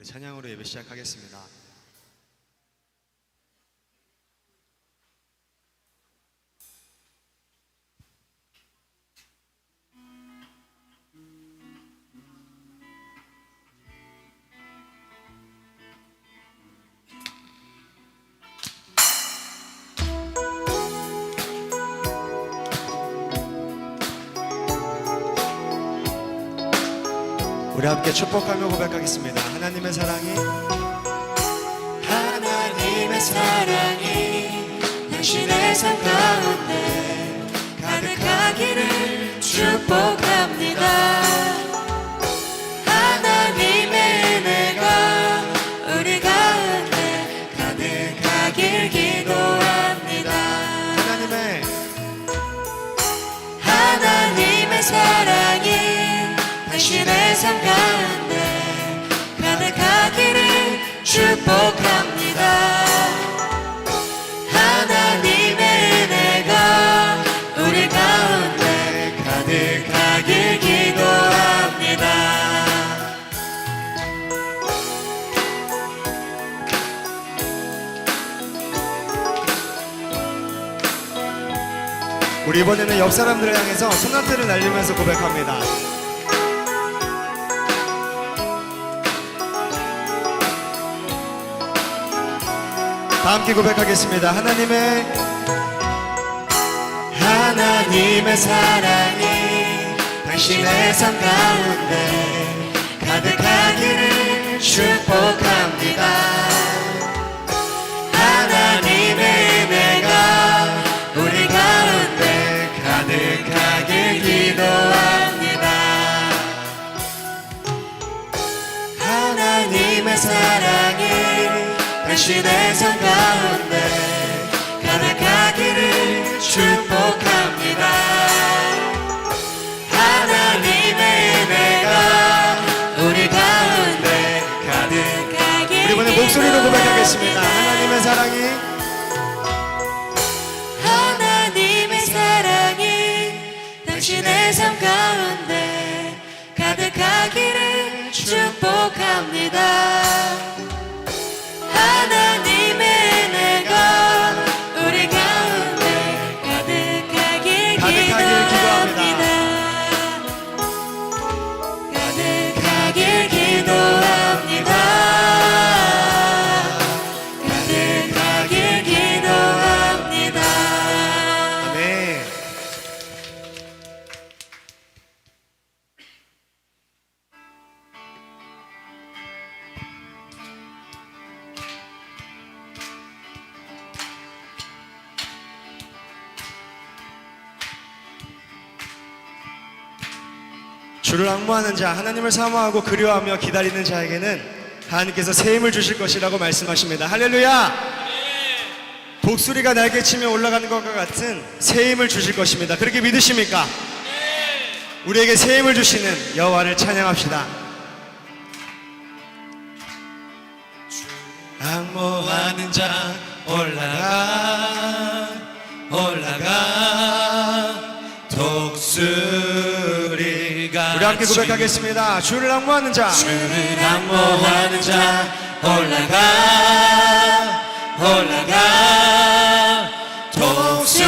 찬양으로 예배 시작하겠습니다. 우리 함께 축복하며 고백하겠습니다. 하나님의 사랑이 당신의 삶 가운데 가득하기를 축복합니다. 하나님의 은혜가 우리 가운데 가득하길 기도합니다. 하나님의 사랑이 당신의 삶 가운데 가득하기를 축복합니다. 하나님의 은혜가 우리 가운데 가득하길 기도합니다. 우리 이번에는 옆 사람들을 향해서 소나트를 날리면서 고백합니다. 다 함께 고백하겠습니다. 하나님의 사랑이 당신의 삶 가운데 가득하기를 축복합니다. 하나님의 은혜가 우리 가운데 가득하길 기도합니다. 하나님의 사랑이 당신의 삶 가운데 가득하기를 축복합니다. 하나님의 은혜가 우리 가운데 가득하길 우리 이번에 목소리로 고백하겠습니다. 하나님의 사랑이 당신의 삶 가운데 가득하기를 축복합니다. 하나님의 은혜가 우리 가운데 가득하길 기도합니다. 가득하길 기도합니다. 가득하길 기도합니다. 네. 주를 앙모하는 자, 하나님을 사모하고 그리워하며 기다리는 자에게는 하나님께서 새 힘을 주실 것이라고 말씀하십니다. 할렐루야! 독수리가 날개치며 올라가는 것과 같은 새 힘을 주실 것입니다. 그렇게 믿으십니까? 우리에게 새 힘을 주시는 여호와를 찬양합시다. 앙모하는 자 올라가 독수리가 우리 함께 고백하겠습니다. 주를 앙모하는 자, 주를 앙모하는 자 올라가 독수리같이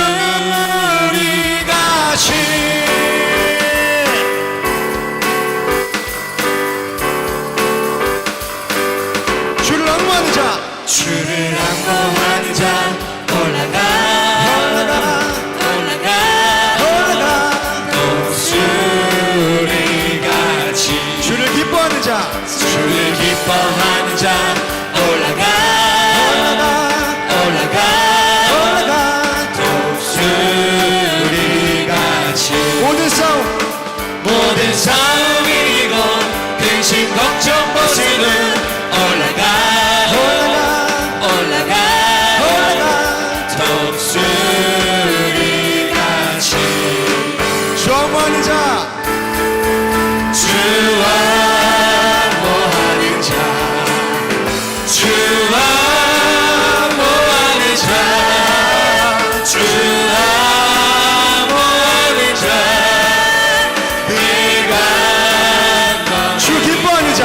주를 앙모하는 자, 주를 앙모하는 자 올라가 독수리같이 주를 기뻐하는 자, 주를 기뻐하는 자 올라가 독수리같이 모든 싸움 이기고 근심 걱정 벗은 올라가 독수리같이 주 앙모하는 자, 주와 모하는 자 주와 모하는 자 주와 모하는 자 네가 주 기뻐하는 자,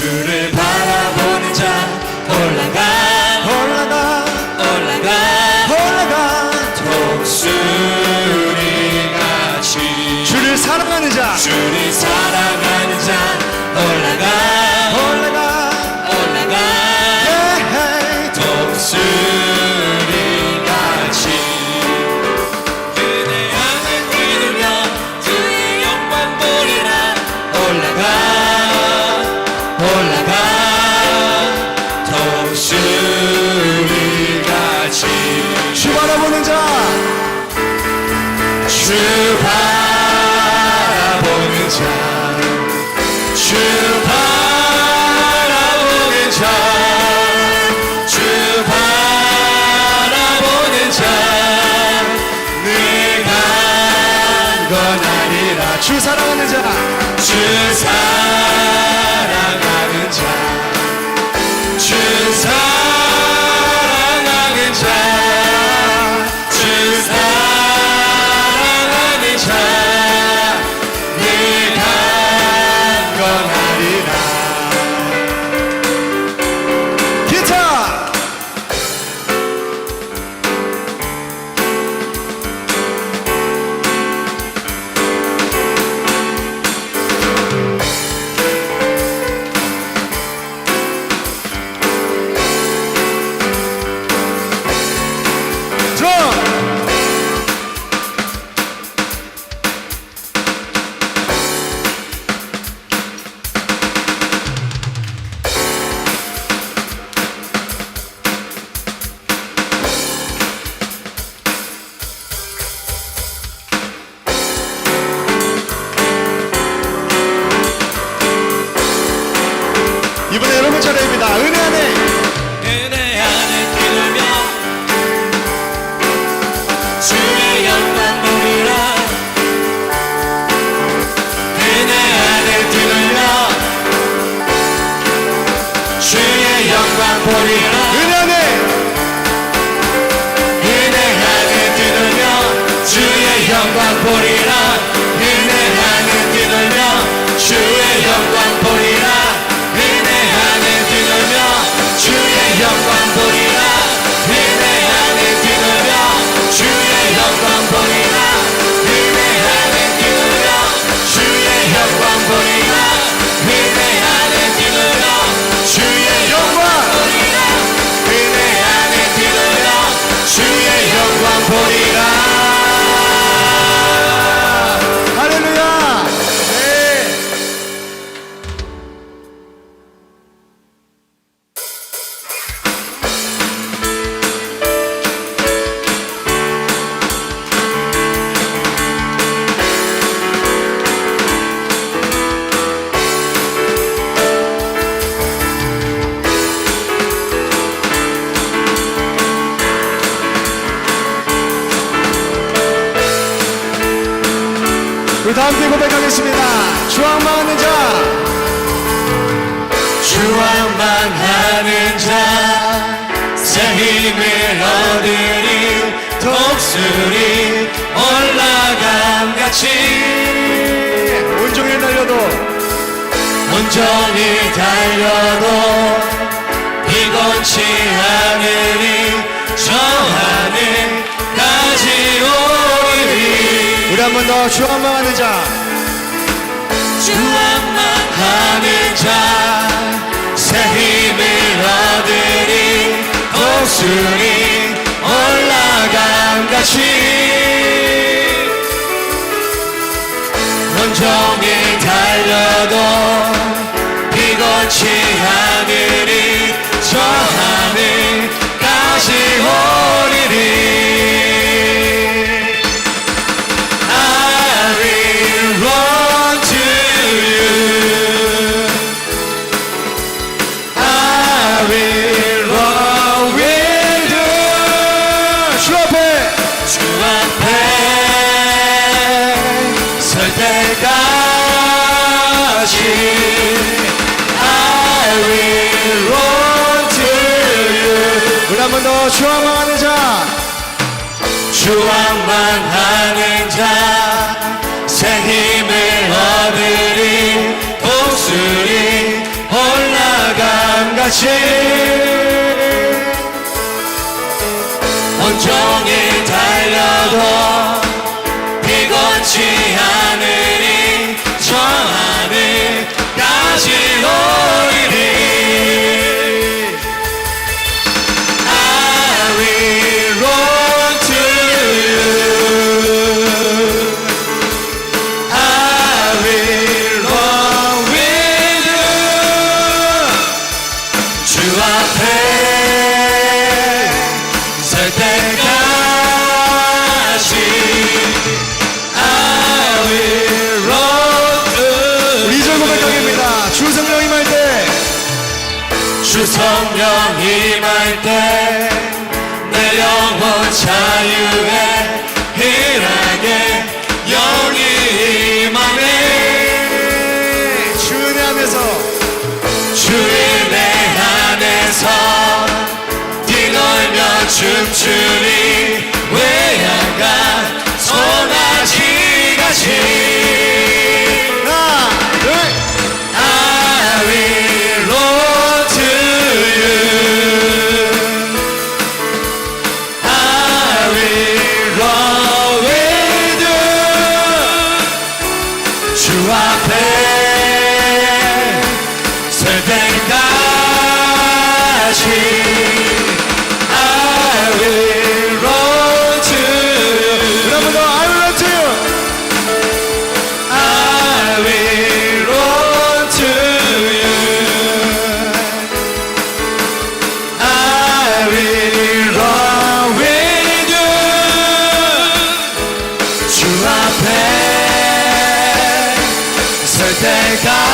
주를 바라보는 자 올라가 올라가 올라가 올라가 독수리같이 주를 사랑하는 자 주를 사랑하는 자 올라가 올라가 올라가 예. 독수리같이 그대 안에 뛰들며 주의 영광 보리라 올라가 올라가 독수리같이 주 바라보는 자 주 바라보는 자 주 바라보는 자 주 바라보는 자 내가 건하리라 주 사랑하는 자 주 사랑하는 자 주 사랑하는 자 주 사랑하는 자 내가 건하리라 기타 드럼 이번에 여러분 차례입니다. 은혜 안에 은혜 안에 뛰놀며 주의 영광 보리라 은혜 안에 뛰놀며 주의 영광 보리라 은혜 안에 은혜 안에 뛰놀며 주의 영광 보리라 은혜 안에 뛰놀며 주의 영광 보리라 은혜 안에 뛰놀며 주의 영광 보리라 은혜 안에 뛰놀며 주의 영광 보리라 은혜 안에 뛰놀며 주의 영광 보리라 은혜 안에 뛰놀며 주의 영광 보리라 은혜 안에 뛰놀며 주의 영광 보리라 할렐루야. 네. 우리 다 함께 고백하겠습니다. 주왕망하는 자 주왕만 하는 자 새 힘을 얻으리 독수리 올라감같이 온종일 달려도 온종일 달려도 피곤치 않으리 저 하늘까지 오리리 우리 한 번 더 주왕망하는 자 주왕만 하는 자 새 힘을 얻으리 독수리 올라감같이 온종일 달려도 피곤치 않으리 저 하늘까지 오리리 I will run to you I will run with you 주 앞에 주 앞에 설 때까지 I will run to you 우리 한 번 더 주왕망하는 자 주왕만 하는 자 새 힘을 얻으리 독수리 올라 때까지 온종일 달려도 피곤치 않으니 저 하늘까지 오리니 I will run to you I will run with you 주 앞에 설 때까지 I will run to 우리 2절 고백하겠습니다. 주 성령 임할 때 주 성령 임할 때 내 영혼 자유에 희락에 영이 임하네 주 은혜 안에서 주 은혜 안에서 뛰놀며 춤추니 외양간 송아지같이 하나 둘 I will run to you I will run with you 주 앞에 설 때까지 I will run to you 여러분도 I will run to you I will run to you I will run with you 주 앞에 설 때까지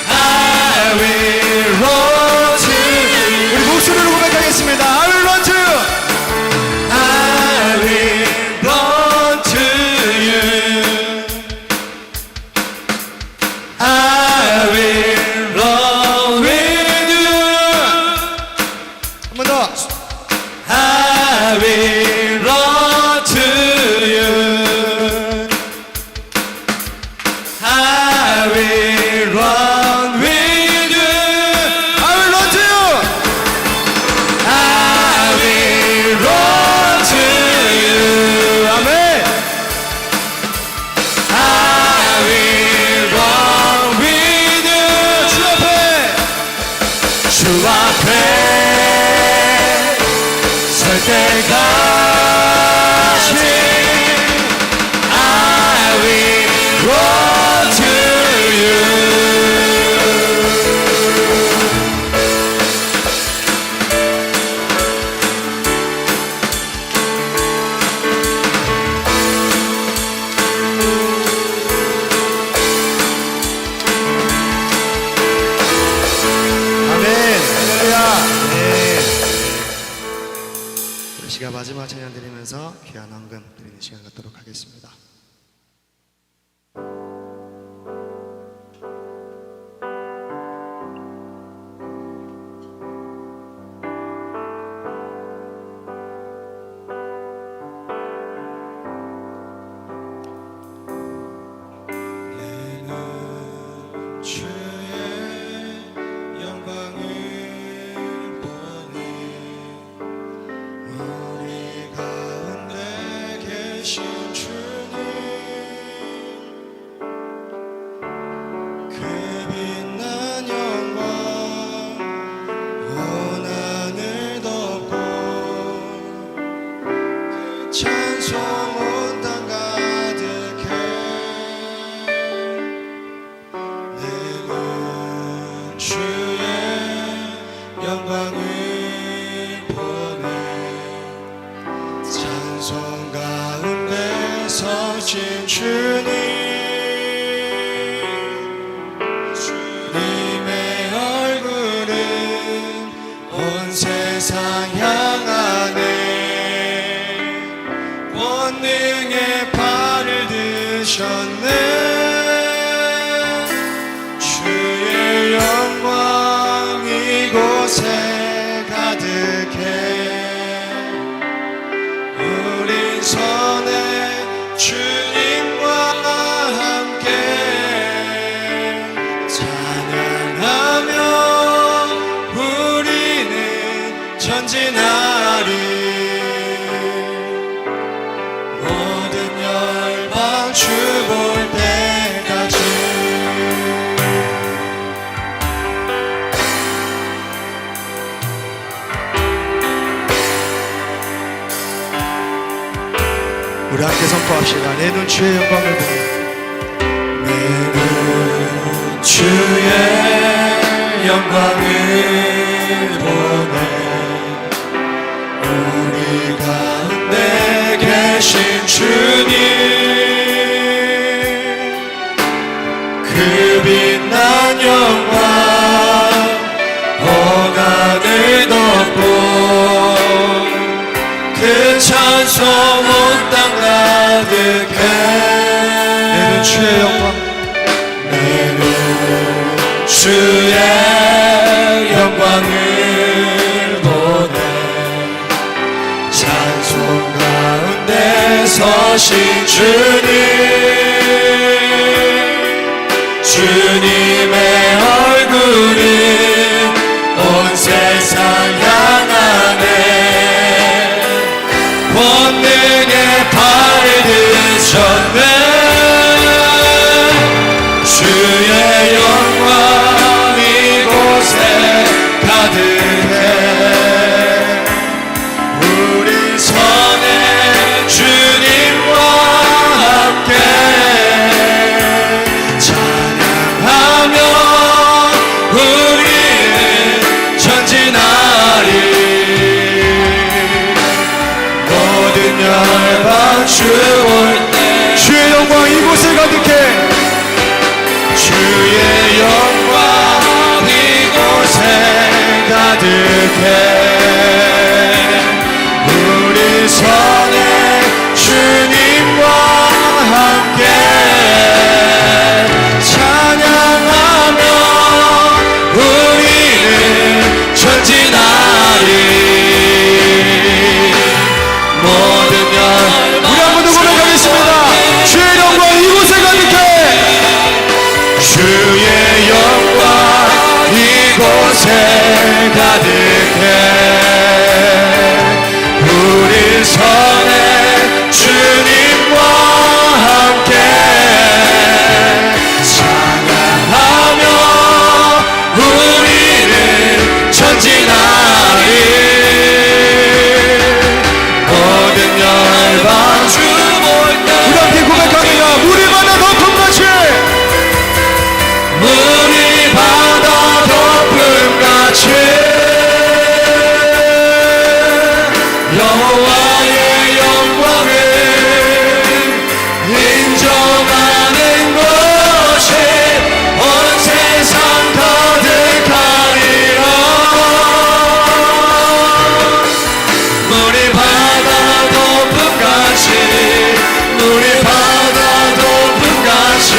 I will run to you 우리 목소리로 고백하겠습니다. I will run to you I will run to you I will run with you 한 번 더 I will run to you I will run with you I will run to you I will run to you 아멘 I will run with you 주 앞에 설 때까지 I will run to you 아멘 할렐루야 네. 우리 시간 마지막 찬양 드리면서 귀한 헌금 드리는 시간 갖도록 하겠습니다. 주의 영광을 보니 우리 가운데 계신 주님 그 빛난 영광 온 하늘 덮고 그 찬송 온 땅 가득해 내는 주의 영광을 보내 찬송 가운데 서신 주님 주님의 얼굴은 온 세상 향하네 권능의 발을 드셨네 주의 영광 이곳에 가득해 우린 선에 주님과 함께 찬양 합시다. 내 눈 주의 영광을 보며 주의 영광을 보내 우리 가운데 계신 주님 그 빛난 영광 어간을 덮고 그 찬송 온 땅 가득해 내 눈 주의 영광 주의 영광을 보내 찬송 가운데 서신 주님 주님의 얼굴은 온 세상 향하네 권능의 발을 드셨네 주의 영광 이곳에 가득해 우리 선에 주님과 함께 찬양하며 우리는 전진하리 모든 열방 주 올 때 주의 영광 이곳에 가득해 주의 영광 이곳에 가득해 우리 선에 주님과 함께 찬양하며 우리는 전진하리 모든 열방 우리 한번 더 고백하겠습니다. 주의 영광 이곳에 가득해 주의 영광 이곳에 가득해 우리 선에 주님과 함께 찬양하며 우리는 전진하리 모든 열방 주 볼 때 우리 함께 고백합니다. 물이 바다 덮음같이 물이 바다 덮음같이 여호와의 영광을 인정하는 것이 온 세상 가득하리라 물이 바다 덮음같이 물이 바다 덮음같이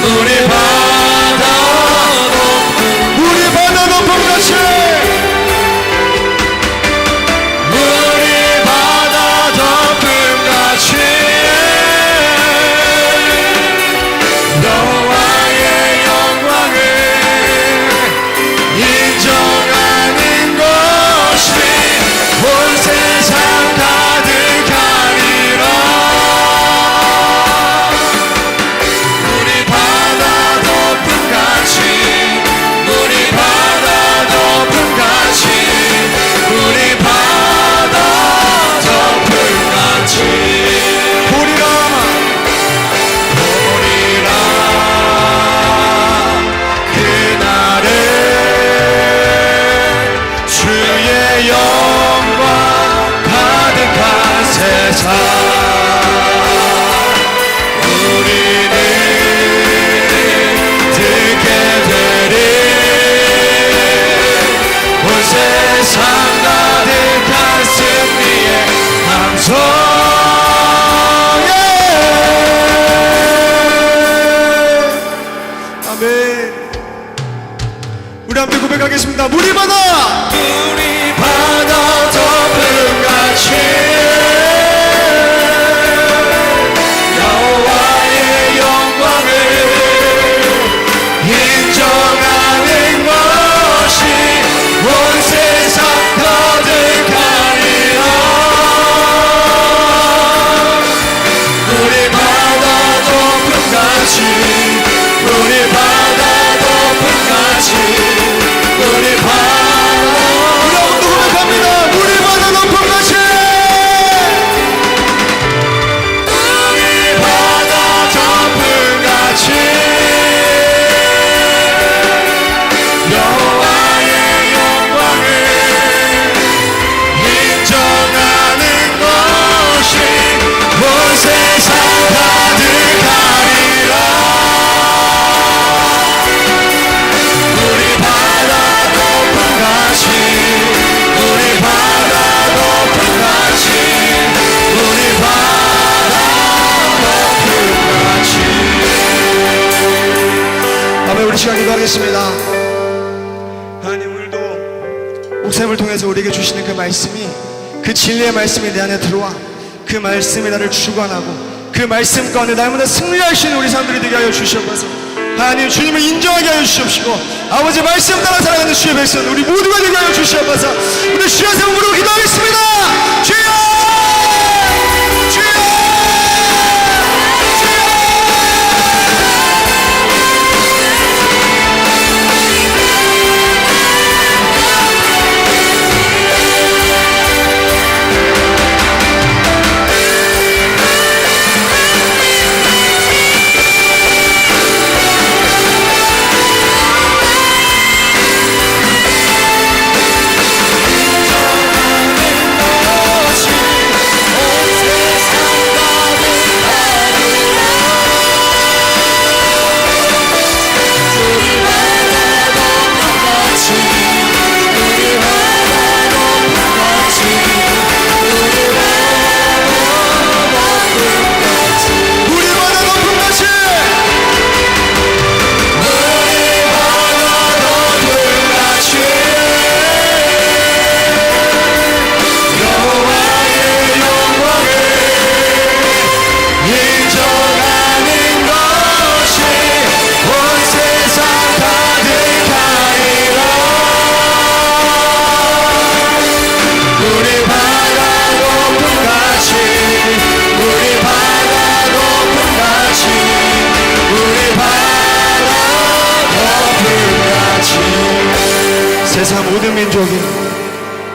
물이 바다 물이 바다 덮음같이 물이 바다 덮음같이 여호와의 영광을 인정하는 것이 온 세상 가득하리라 물이 바다 덮음같이 물이 바다 덮음같이 물이 바다 덮음같이 보리라 보리라 그날을 주의 영광 가득한 세상 우리는 듣게 되리 온 세상 가득한 승리의 함성 아멘. 우리 함께 고백하겠습니다. 물이 바다 우리 바다 덮음같이 여호와의 영광을 인정하는 것이 온 세상 가득하리라 우리 바다 덮음같이 우리 바다 덮음같이 우리 바다 앞에 우리 시간 기도하겠습니다. 하나님, 오늘도 목사님을 통해서 우리에게 주시는 그 말씀이, 그 진리의 말씀이 내 안에 들어와 그 말씀이 나를 주관하고 그 말씀 가운데 날마다 승리할 수 있는 우리 사람들이 되게 하여 주시옵소서. 하나님, 주님을 인정하게 하여 주시옵시고 아버지 말씀 따라 살아가는 주의 백성 우리 모두가 되게 하여 주시옵소서. 우리 주여 세움으로 기도하겠습니다. 주여! 주여!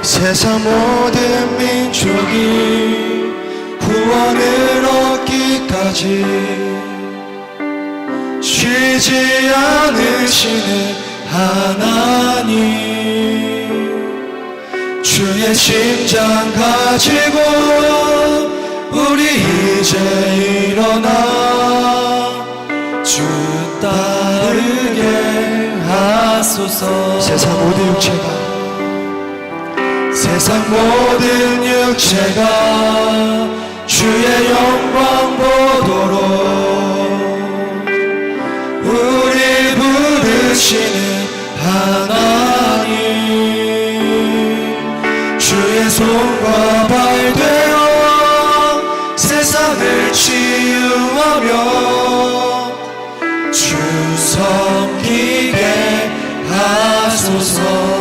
세상 모든 민족이 구원을 얻기까지 쉬지 않으시는 하나님, 주의 심장 가지고 우리 이제 일어나 주 따르게 하소서. 세상 모든 육체가 주의 영광 보도록 우리 부르시는 하나님, 주의 손과 발 되어 세상을 치유하며 주 섬기게 하소서.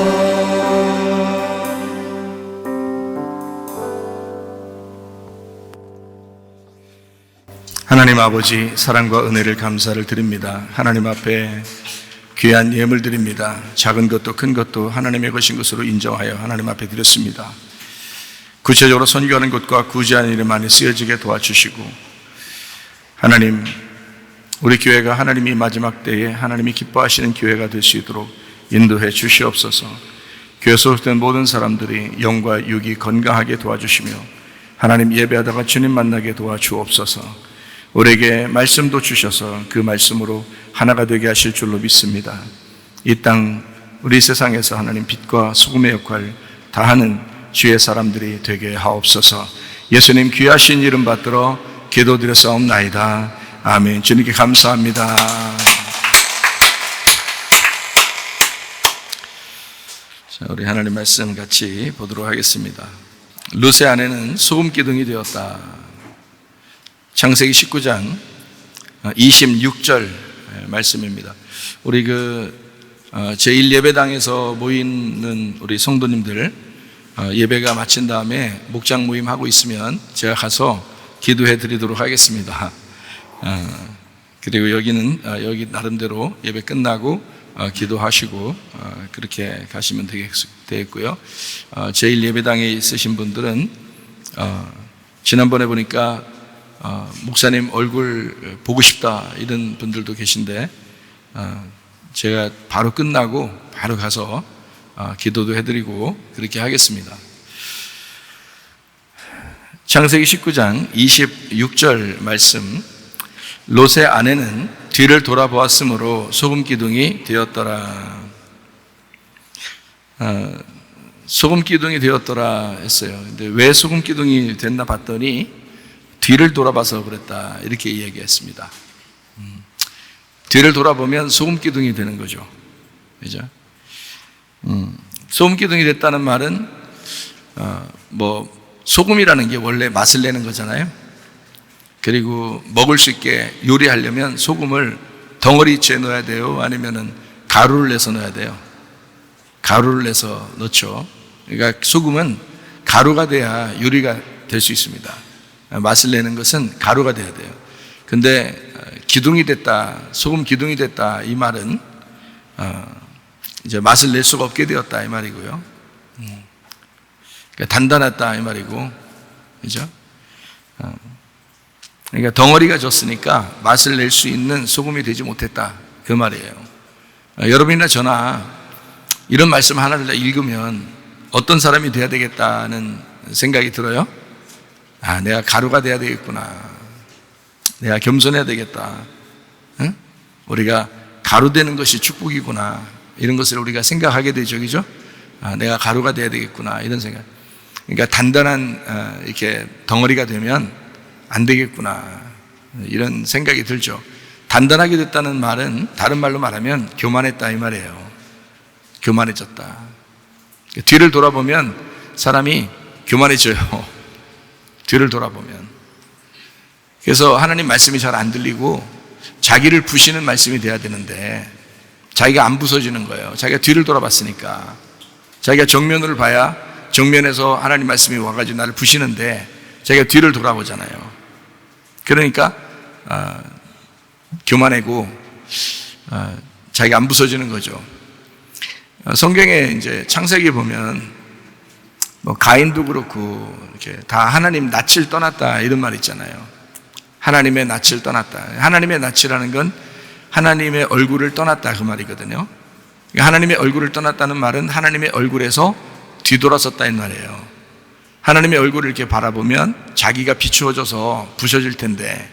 하나님 아버지, 사랑과 은혜를 감사를 드립니다. 하나님 앞에 귀한 예물 드립니다. 작은 것도 큰 것도 하나님의 것인 것으로 인정하여 하나님 앞에 드렸습니다. 구체적으로 선교하는 것과 구제하는 일에 많이 쓰여지게 도와주시고, 하나님, 우리 교회가 하나님이 마지막 때에 하나님이 기뻐하시는 교회가 될 수 있도록 인도해 주시옵소서. 교회 소속된 모든 사람들이 영과 육이 건강하게 도와주시며 하나님 예배하다가 주님 만나게 도와주옵소서. 우리에게 말씀도 주셔서 그 말씀으로 하나가 되게 하실 줄로 믿습니다. 이 땅 우리 세상에서 하나님 빛과 소금의 역할 다하는 주의 사람들이 되게 하옵소서. 예수님 귀하신 이름 받들어 기도드렸사옵나이다. 아멘. 주님께 감사합니다. 자, 우리 하나님 말씀 같이 보도록 하겠습니다. 룻의 아내는 소금 기둥이 되었다. 창세기 19장 26절 말씀입니다. 우리 제1예배당에서 모이는 우리 성도님들 예배가 마친 다음에 목장 모임 하고 있으면 제가 가서 기도해 드리도록 하겠습니다. 그리고 여기는 여기 나름대로 예배 끝나고 기도하시고 그렇게 가시면 되겠고요. 제1예배당에 있으신 분들은 지난번에 보니까 목사님 얼굴 보고 싶다 이런 분들도 계신데 제가 바로 끝나고 바로 가서 기도도 해드리고 그렇게 하겠습니다. 창세기 19장 26절 말씀, 롯의 아내는 뒤를 돌아보았으므로 소금 기둥이 되었더라. 소금 기둥이 되었더라 했어요. 근데 왜 소금 기둥이 됐나 봤더니 뒤를 돌아봐서 그랬다 이렇게 이야기했습니다. 뒤를 돌아보면 소금 기둥이 되는 거죠. 그죠? 소금 기둥이 됐다는 말은 소금이라는 게 원래 맛을 내는 거잖아요. 그리고 먹을 수 있게 요리하려면 소금을 덩어리째 넣어야 돼요? 아니면은 가루를 내서 넣어야 돼요? 가루를 내서 넣죠. 그러니까 소금은 가루가 돼야 요리가 될 수 있습니다. 맛을 내는 것은 가루가 돼야 돼요. 근데 기둥이 됐다, 소금 기둥이 됐다, 이 말은 이제 맛을 낼 수가 없게 되었다, 이 말이고요. 그러니까 단단했다, 이 말이고, 그죠? 그러니까 덩어리가 졌으니까 맛을 낼 수 있는 소금이 되지 못했다, 그 말이에요. 여러분이나 저나 이런 말씀 하나를 읽으면 어떤 사람이 돼야 되겠다는 생각이 들어요? 내가 가루가 돼야 되겠구나. 내가 겸손해야 되겠다. 응? 우리가 가루 되는 것이 축복이구나. 이런 것을 우리가 생각하게 되죠, 그죠? 내가 가루가 돼야 되겠구나. 이런 생각. 그러니까 단단한 이렇게 덩어리가 되면 안 되겠구나. 이런 생각이 들죠. 단단하게 됐다는 말은 다른 말로 말하면 교만했다, 이 말이에요. 교만해졌다. 뒤를 돌아보면 사람이 교만해져요. 뒤를 돌아보면. 그래서 하나님 말씀이 잘 안 들리고 자기를 부시는 말씀이 돼야 되는데 자기가 안 부서지는 거예요. 자기가 뒤를 돌아봤으니까. 자기가 정면을 봐야 정면에서 하나님 말씀이 와가지고 나를 부시는데 자기가 뒤를 돌아보잖아요. 그러니까 교만하고 자기가 안 부서지는 거죠. 성경에 이제 창세기 보면 가인도 그렇고 이렇게 다 하나님 낯을 떠났다 이런 말 있잖아요. 하나님의 낯을 떠났다. 하나님의 낯이라는 건 하나님의 얼굴을 떠났다 그 말이거든요. 하나님의 얼굴을 떠났다는 말은 하나님의 얼굴에서 뒤돌아섰다 이 말이에요. 하나님의 얼굴을 이렇게 바라보면 자기가 비추어져서 부서질 텐데,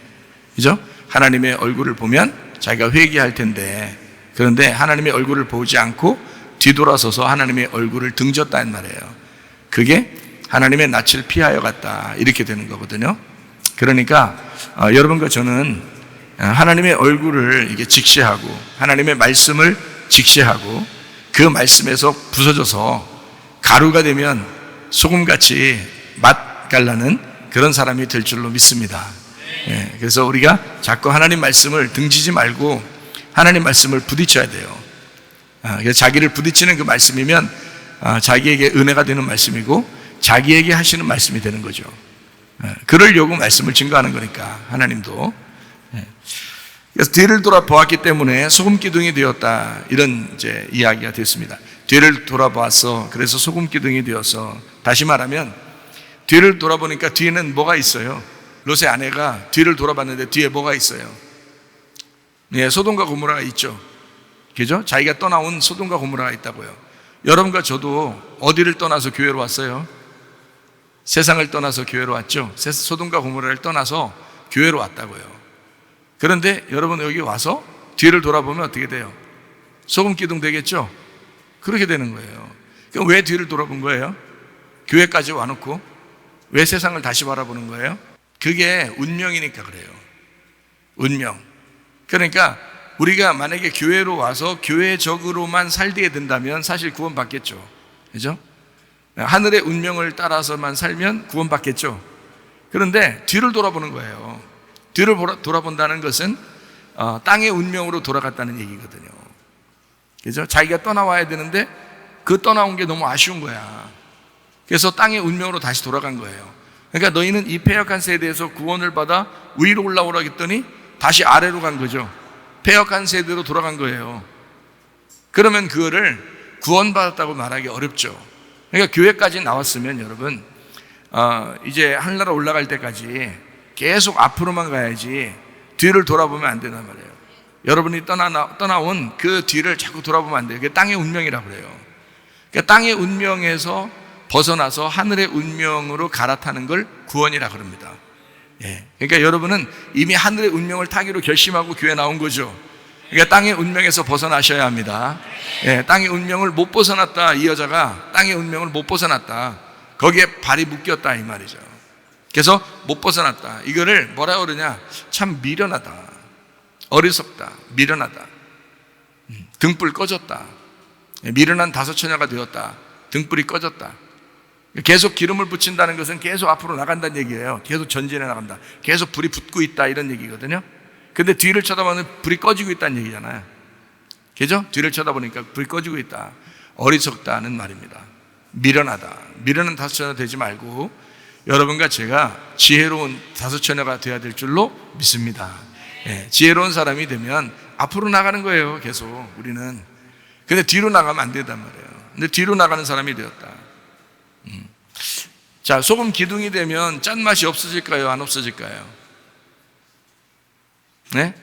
그죠? 하나님의 얼굴을 보면 자기가 회개할 텐데, 그런데 하나님의 얼굴을 보지 않고 뒤돌아서서 하나님의 얼굴을 등졌다 이 말이에요. 그게 하나님의 낯을 피하여 갔다 이렇게 되는 거거든요. 그러니까 여러분과 저는 하나님의 얼굴을 이게 직시하고 하나님의 말씀을 직시하고 그 말씀에서 부서져서 가루가 되면 소금같이 맛깔나는 그런 사람이 될 줄로 믿습니다. 그래서 우리가 자꾸 하나님 말씀을 등지지 말고 하나님 말씀을 부딪혀야 돼요. 그래서 자기를 부딪히는 그 말씀이면 자기에게 은혜가 되는 말씀이고 자기에게 하시는 말씀이 되는 거죠. 그러려고 말씀을 증거하는 거니까 하나님도. 그래서 뒤를 돌아보았기 때문에 소금 기둥이 되었다 이런 이제 이야기가 됐습니다. 뒤를 돌아보았어. 그래서 소금 기둥이 되어서, 다시 말하면 뒤를 돌아보니까 뒤에는 뭐가 있어요? 롯의 아내가 뒤를 돌아봤는데 뒤에 뭐가 있어요? 소돔과 고모라가 있죠. 그죠? 자기가 떠나온 소돔과 고모라가 있다고요. 여러분과 저도 어디를 떠나서 교회로 왔어요? 세상을 떠나서 교회로 왔죠. 소돔과 고모라를 떠나서 교회로 왔다고요. 그런데 여러분 여기 와서 뒤를 돌아보면 어떻게 돼요? 소금 기둥 되겠죠? 그렇게 되는 거예요. 그럼 왜 뒤를 돌아본 거예요? 교회까지 와놓고 왜 세상을 다시 바라보는 거예요? 그게 운명이니까 그래요. 운명. 그러니까 우리가 만약에 교회로 와서 교회적으로만 살게 된다면 사실 구원받겠죠. 그죠? 하늘의 운명을 따라서만 살면 구원받겠죠. 그런데 뒤를 돌아보는 거예요. 뒤를 돌아본다는 것은 땅의 운명으로 돌아갔다는 얘기거든요. 그죠? 자기가 떠나와야 되는데 그 떠나온 게 너무 아쉬운 거야. 그래서 땅의 운명으로 다시 돌아간 거예요. 그러니까 너희는 이 패역한 세대에서 구원을 받아 위로 올라오라 했더니 다시 아래로 간 거죠. 패역한 세대로 돌아간 거예요. 그러면 그거를 구원받았다고 말하기 어렵죠. 그러니까 교회까지 나왔으면 여러분 이제 하늘나라 올라갈 때까지 계속 앞으로만 가야지 뒤를 돌아보면 안 된단 말이에요. 여러분이 떠나온 그 뒤를 자꾸 돌아보면 안 돼요. 그게 땅의 운명이라고 그래요. 그러니까 땅의 운명에서 벗어나서 하늘의 운명으로 갈아타는 걸 구원이라고 그럽니다. 그러니까 여러분은 이미 하늘의 운명을 타기로 결심하고 교회 나온 거죠. 그러니까 땅의 운명에서 벗어나셔야 합니다. 땅의 운명을 못 벗어났다. 이 여자가 땅의 운명을 못 벗어났다. 거기에 발이 묶였다 이 말이죠. 그래서 못 벗어났다. 이거를 뭐라 그러냐? 참 미련하다. 어리석다, 미련하다, 등불 꺼졌다, 미련한 다섯 처녀가 되었다, 등불이 꺼졌다. 계속 기름을 붙인다는 것은 계속 앞으로 나간다는 얘기예요. 계속 전진해 나간다, 계속 불이 붙고 있다, 이런 얘기거든요. 근데 뒤를 쳐다보면 불이 꺼지고 있다는 얘기잖아요. 그죠? 뒤를 쳐다보니까 불이 꺼지고 있다. 어리석다는 말입니다. 미련하다, 미련한 다섯 처녀 되지 말고 여러분과 제가 지혜로운 다섯 처녀가 되어야 될 줄로 믿습니다. 지혜로운 사람이 되면 앞으로 나가는 거예요, 계속 우리는. 근데 뒤로 나가면 안 된단 말이에요. 근데 뒤로 나가는 사람이 되었다. 자, 소금 기둥이 되면 짠맛이 없어질까요, 안 없어질까요? 네?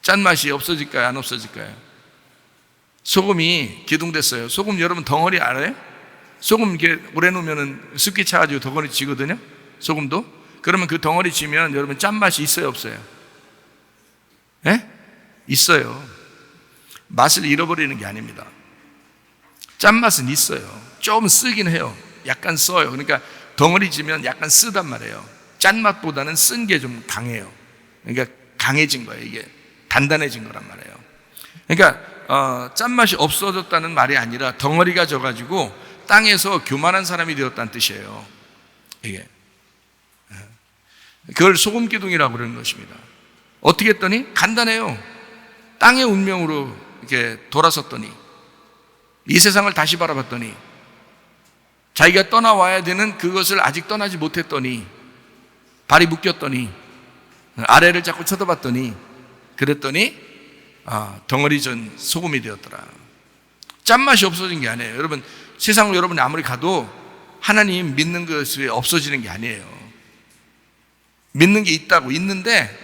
짠맛이 없어질까요, 안 없어질까요? 소금이 기둥됐어요. 소금 여러분 덩어리 알아요? 소금 이렇게 오래 놓으면 습기 차가지고 덩어리 지거든요, 소금도. 그러면 그 덩어리 지면 여러분 짠맛이 있어요, 없어요? 네? 있어요. 맛을 잃어버리는 게 아닙니다. 짠맛은 있어요. 좀 쓰긴 해요. 약간 써요. 그러니까 덩어리 지면 약간 쓰단 말이에요. 짠맛보다는 쓴 게 좀 강해요. 그러니까 강해진 거예요. 이게 단단해진 거란 말이에요. 그러니까 짠맛이 없어졌다는 말이 아니라 덩어리가 져가지고 땅에서 교만한 사람이 되었다는 뜻이에요. 이게 그걸 소금 기둥이라고 그러는 것입니다. 어떻게 했더니 간단해요. 땅의 운명으로 이렇게 돌아섰더니, 이 세상을 다시 바라봤더니, 자기가 떠나와야 되는 그것을 아직 떠나지 못했더니, 발이 묶였더니, 아래를 자꾸 쳐다봤더니, 그랬더니 덩어리 전 소금이 되었더라. 짠맛이 없어진 게 아니에요. 여러분, 세상으로 여러분이 아무리 가도 하나님 믿는 것이 없어지는 게 아니에요. 믿는 게 있다고, 있는데,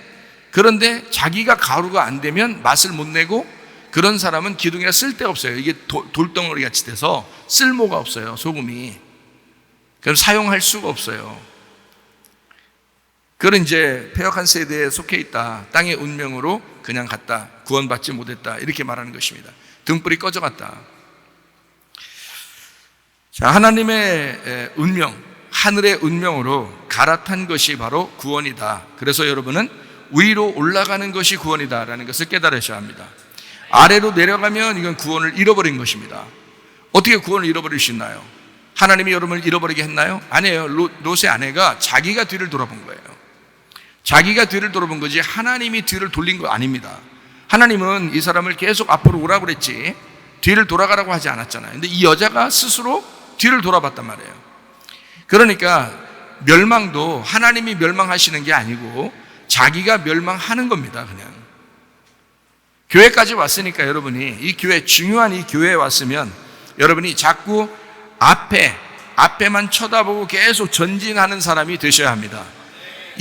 그런데 자기가 가루가 안 되면 맛을 못 내고, 그런 사람은 기둥이라 쓸데없어요. 이게 돌덩어리 같이 돼서 쓸모가 없어요, 소금이. 그럼 사용할 수가 없어요. 그런 이제 패역한 세대에 속해 있다, 땅의 운명으로 그냥 갔다, 구원받지 못했다, 이렇게 말하는 것입니다. 등불이 꺼져갔다. 자, 하나님의 운명, 하늘의 운명으로 갈아탄 것이 바로 구원이다. 그래서 여러분은 위로 올라가는 것이 구원이다라는 것을 깨달으셔야 합니다. 아래로 내려가면 이건 구원을 잃어버린 것입니다. 어떻게 구원을 잃어버릴 수 있나요? 하나님이 여러분을 잃어버리게 했나요? 아니에요. 롯의 아내가 자기가 뒤를 돌아본 거예요. 자기가 뒤를 돌아본 거지 하나님이 뒤를 돌린 거 아닙니다. 하나님은 이 사람을 계속 앞으로 오라고 그랬지 뒤를 돌아가라고 하지 않았잖아요. 근데 이 여자가 스스로 뒤를 돌아봤단 말이에요. 그러니까 멸망도 하나님이 멸망하시는 게 아니고 자기가 멸망하는 겁니다. 그냥 교회까지 왔으니까 여러분이 이 교회, 중요한 이 교회에 왔으면 여러분이 자꾸 앞에만 쳐다보고 계속 전진하는 사람이 되셔야 합니다.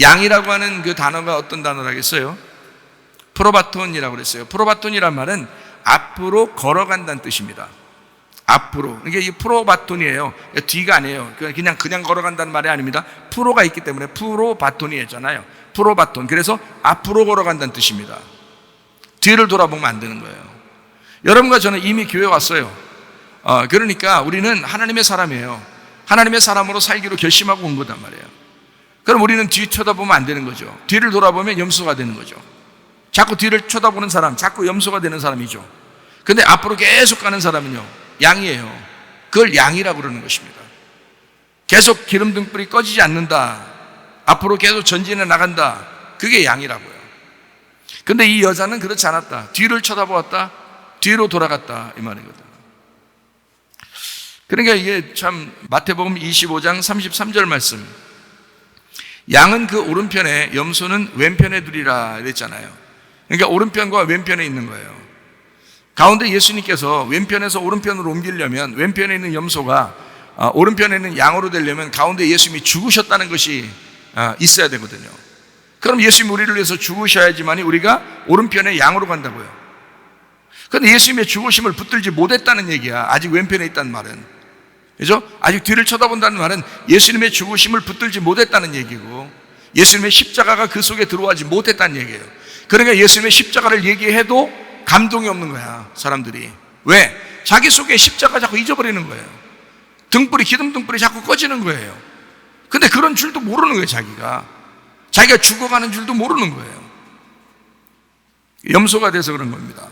양이라고 하는 그 단어가 어떤 단어라겠어요? 프로바톤이라고 그랬어요. 프로바톤이란 말은 앞으로 걸어간다는 뜻입니다. 앞으로. 이게 이 프로바톤이에요. 뒤가 아니에요. 그냥 걸어간다는 말이 아닙니다. 프로가 있기 때문에 프로바톤이잖아요. 프로바톤. 그래서 앞으로 걸어간다는 뜻입니다. 뒤를 돌아보면 안 되는 거예요. 여러분과 저는 이미 교회 왔어요. 그러니까 우리는 하나님의 사람이에요. 하나님의 사람으로 살기로 결심하고 온 거단 말이에요. 그럼 우리는 뒤 쳐다보면 안 되는 거죠. 뒤를 돌아보면 염소가 되는 거죠. 자꾸 뒤를 쳐다보는 사람, 자꾸 염소가 되는 사람이죠. 근데 앞으로 계속 가는 사람은요, 양이에요. 그걸 양이라고 그러는 것입니다. 계속 기름등불이 꺼지지 않는다, 앞으로 계속 전진해 나간다, 그게 양이라고요. 근데 이 여자는 그렇지 않았다. 뒤를 쳐다보았다, 뒤로 돌아갔다, 이 말이거든. 그러니까 이게 참 마태복음 25장 33절 말씀, 양은 그 오른편에, 염소는 왼편에 두리라 이랬잖아요. 그러니까 오른편과 왼편에 있는 거예요. 가운데 예수님께서 왼편에서 오른편으로 옮기려면, 왼편에 있는 염소가 오른편에 있는 양으로 되려면 가운데 예수님이 죽으셨다는 것이 있어야 되거든요. 그럼 예수님이 우리를 위해서 죽으셔야지만이 우리가 오른편에 양으로 간다고요. 그런데 예수님의 죽으심을 붙들지 못했다는 얘기야. 아직 왼편에 있다는 말은. 그죠? 아직 뒤를 쳐다본다는 말은 예수님의 죽으심을 붙들지 못했다는 얘기고, 예수님의 십자가가 그 속에 들어가지 못했다는 얘기예요. 그러니까 예수님의 십자가를 얘기해도 감동이 없는 거야, 사람들이. 왜? 자기 속에 십자가 자꾸 잊어버리는 거예요. 기름등불이 자꾸 꺼지는 거예요. 근데 그런 줄도 모르는 거예요, 자기가 죽어가는 줄도 모르는 거예요. 염소가 돼서 그런 겁니다.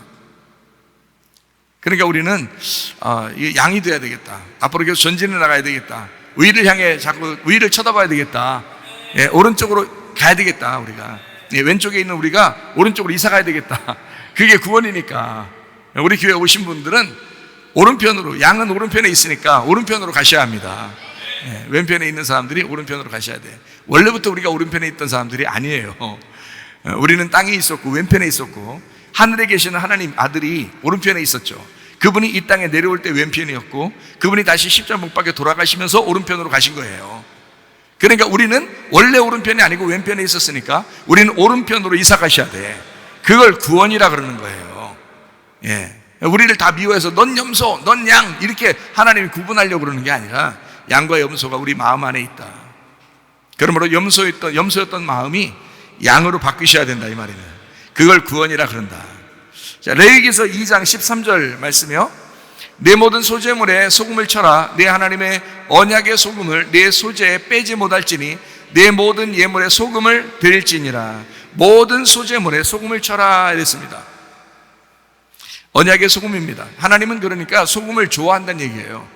그러니까 우리는 양이 돼야 되겠다. 앞으로 계속 전진해 나가야 되겠다. 위를 향해 자꾸 위를 쳐다봐야 되겠다. 예, 오른쪽으로 가야 되겠다. 우리가 왼쪽에 있는 우리가 오른쪽으로 이사 가야 되겠다. 그게 구원이니까 우리 교회 오신 분들은 오른편으로, 양은 오른편에 있으니까 오른편으로 가셔야 합니다. 예, 왼편에 있는 사람들이 오른편으로 가셔야 돼. 원래부터 우리가 오른편에 있던 사람들이 아니에요. 우리는 땅에 있었고 왼편에 있었고 하늘에 계시는 하나님 아들이 오른편에 있었죠. 그분이 이 땅에 내려올 때 왼편이었고 그분이 다시 십자가 못 박혀 돌아가시면서 오른편으로 가신 거예요. 그러니까 우리는 원래 오른편이 아니고 왼편에 있었으니까 우리는 오른편으로 이사 가셔야 돼. 그걸 구원이라 그러는 거예요. 예. 우리를 다 미워해서 넌 염소, 넌 양 이렇게 하나님이 구분하려고 그러는 게 아니라 양과 염소가 우리 마음 안에 있다. 그러므로 염소였던 마음이 양으로 바뀌셔야 된다 이 말이네. 그걸 구원이라 그런다. 자, 레위기서 2장 13절 말씀이요. 내 모든 소재물에 소금을 쳐라. 내 하나님의 언약의 소금을 내 소재에 빼지 못할지니 내 모든 예물에 소금을 드릴지니라. 모든 소재물에 소금을 쳐라 이랬습니다. 언약의 소금입니다. 하나님은 그러니까 소금을 좋아한다는 얘기예요.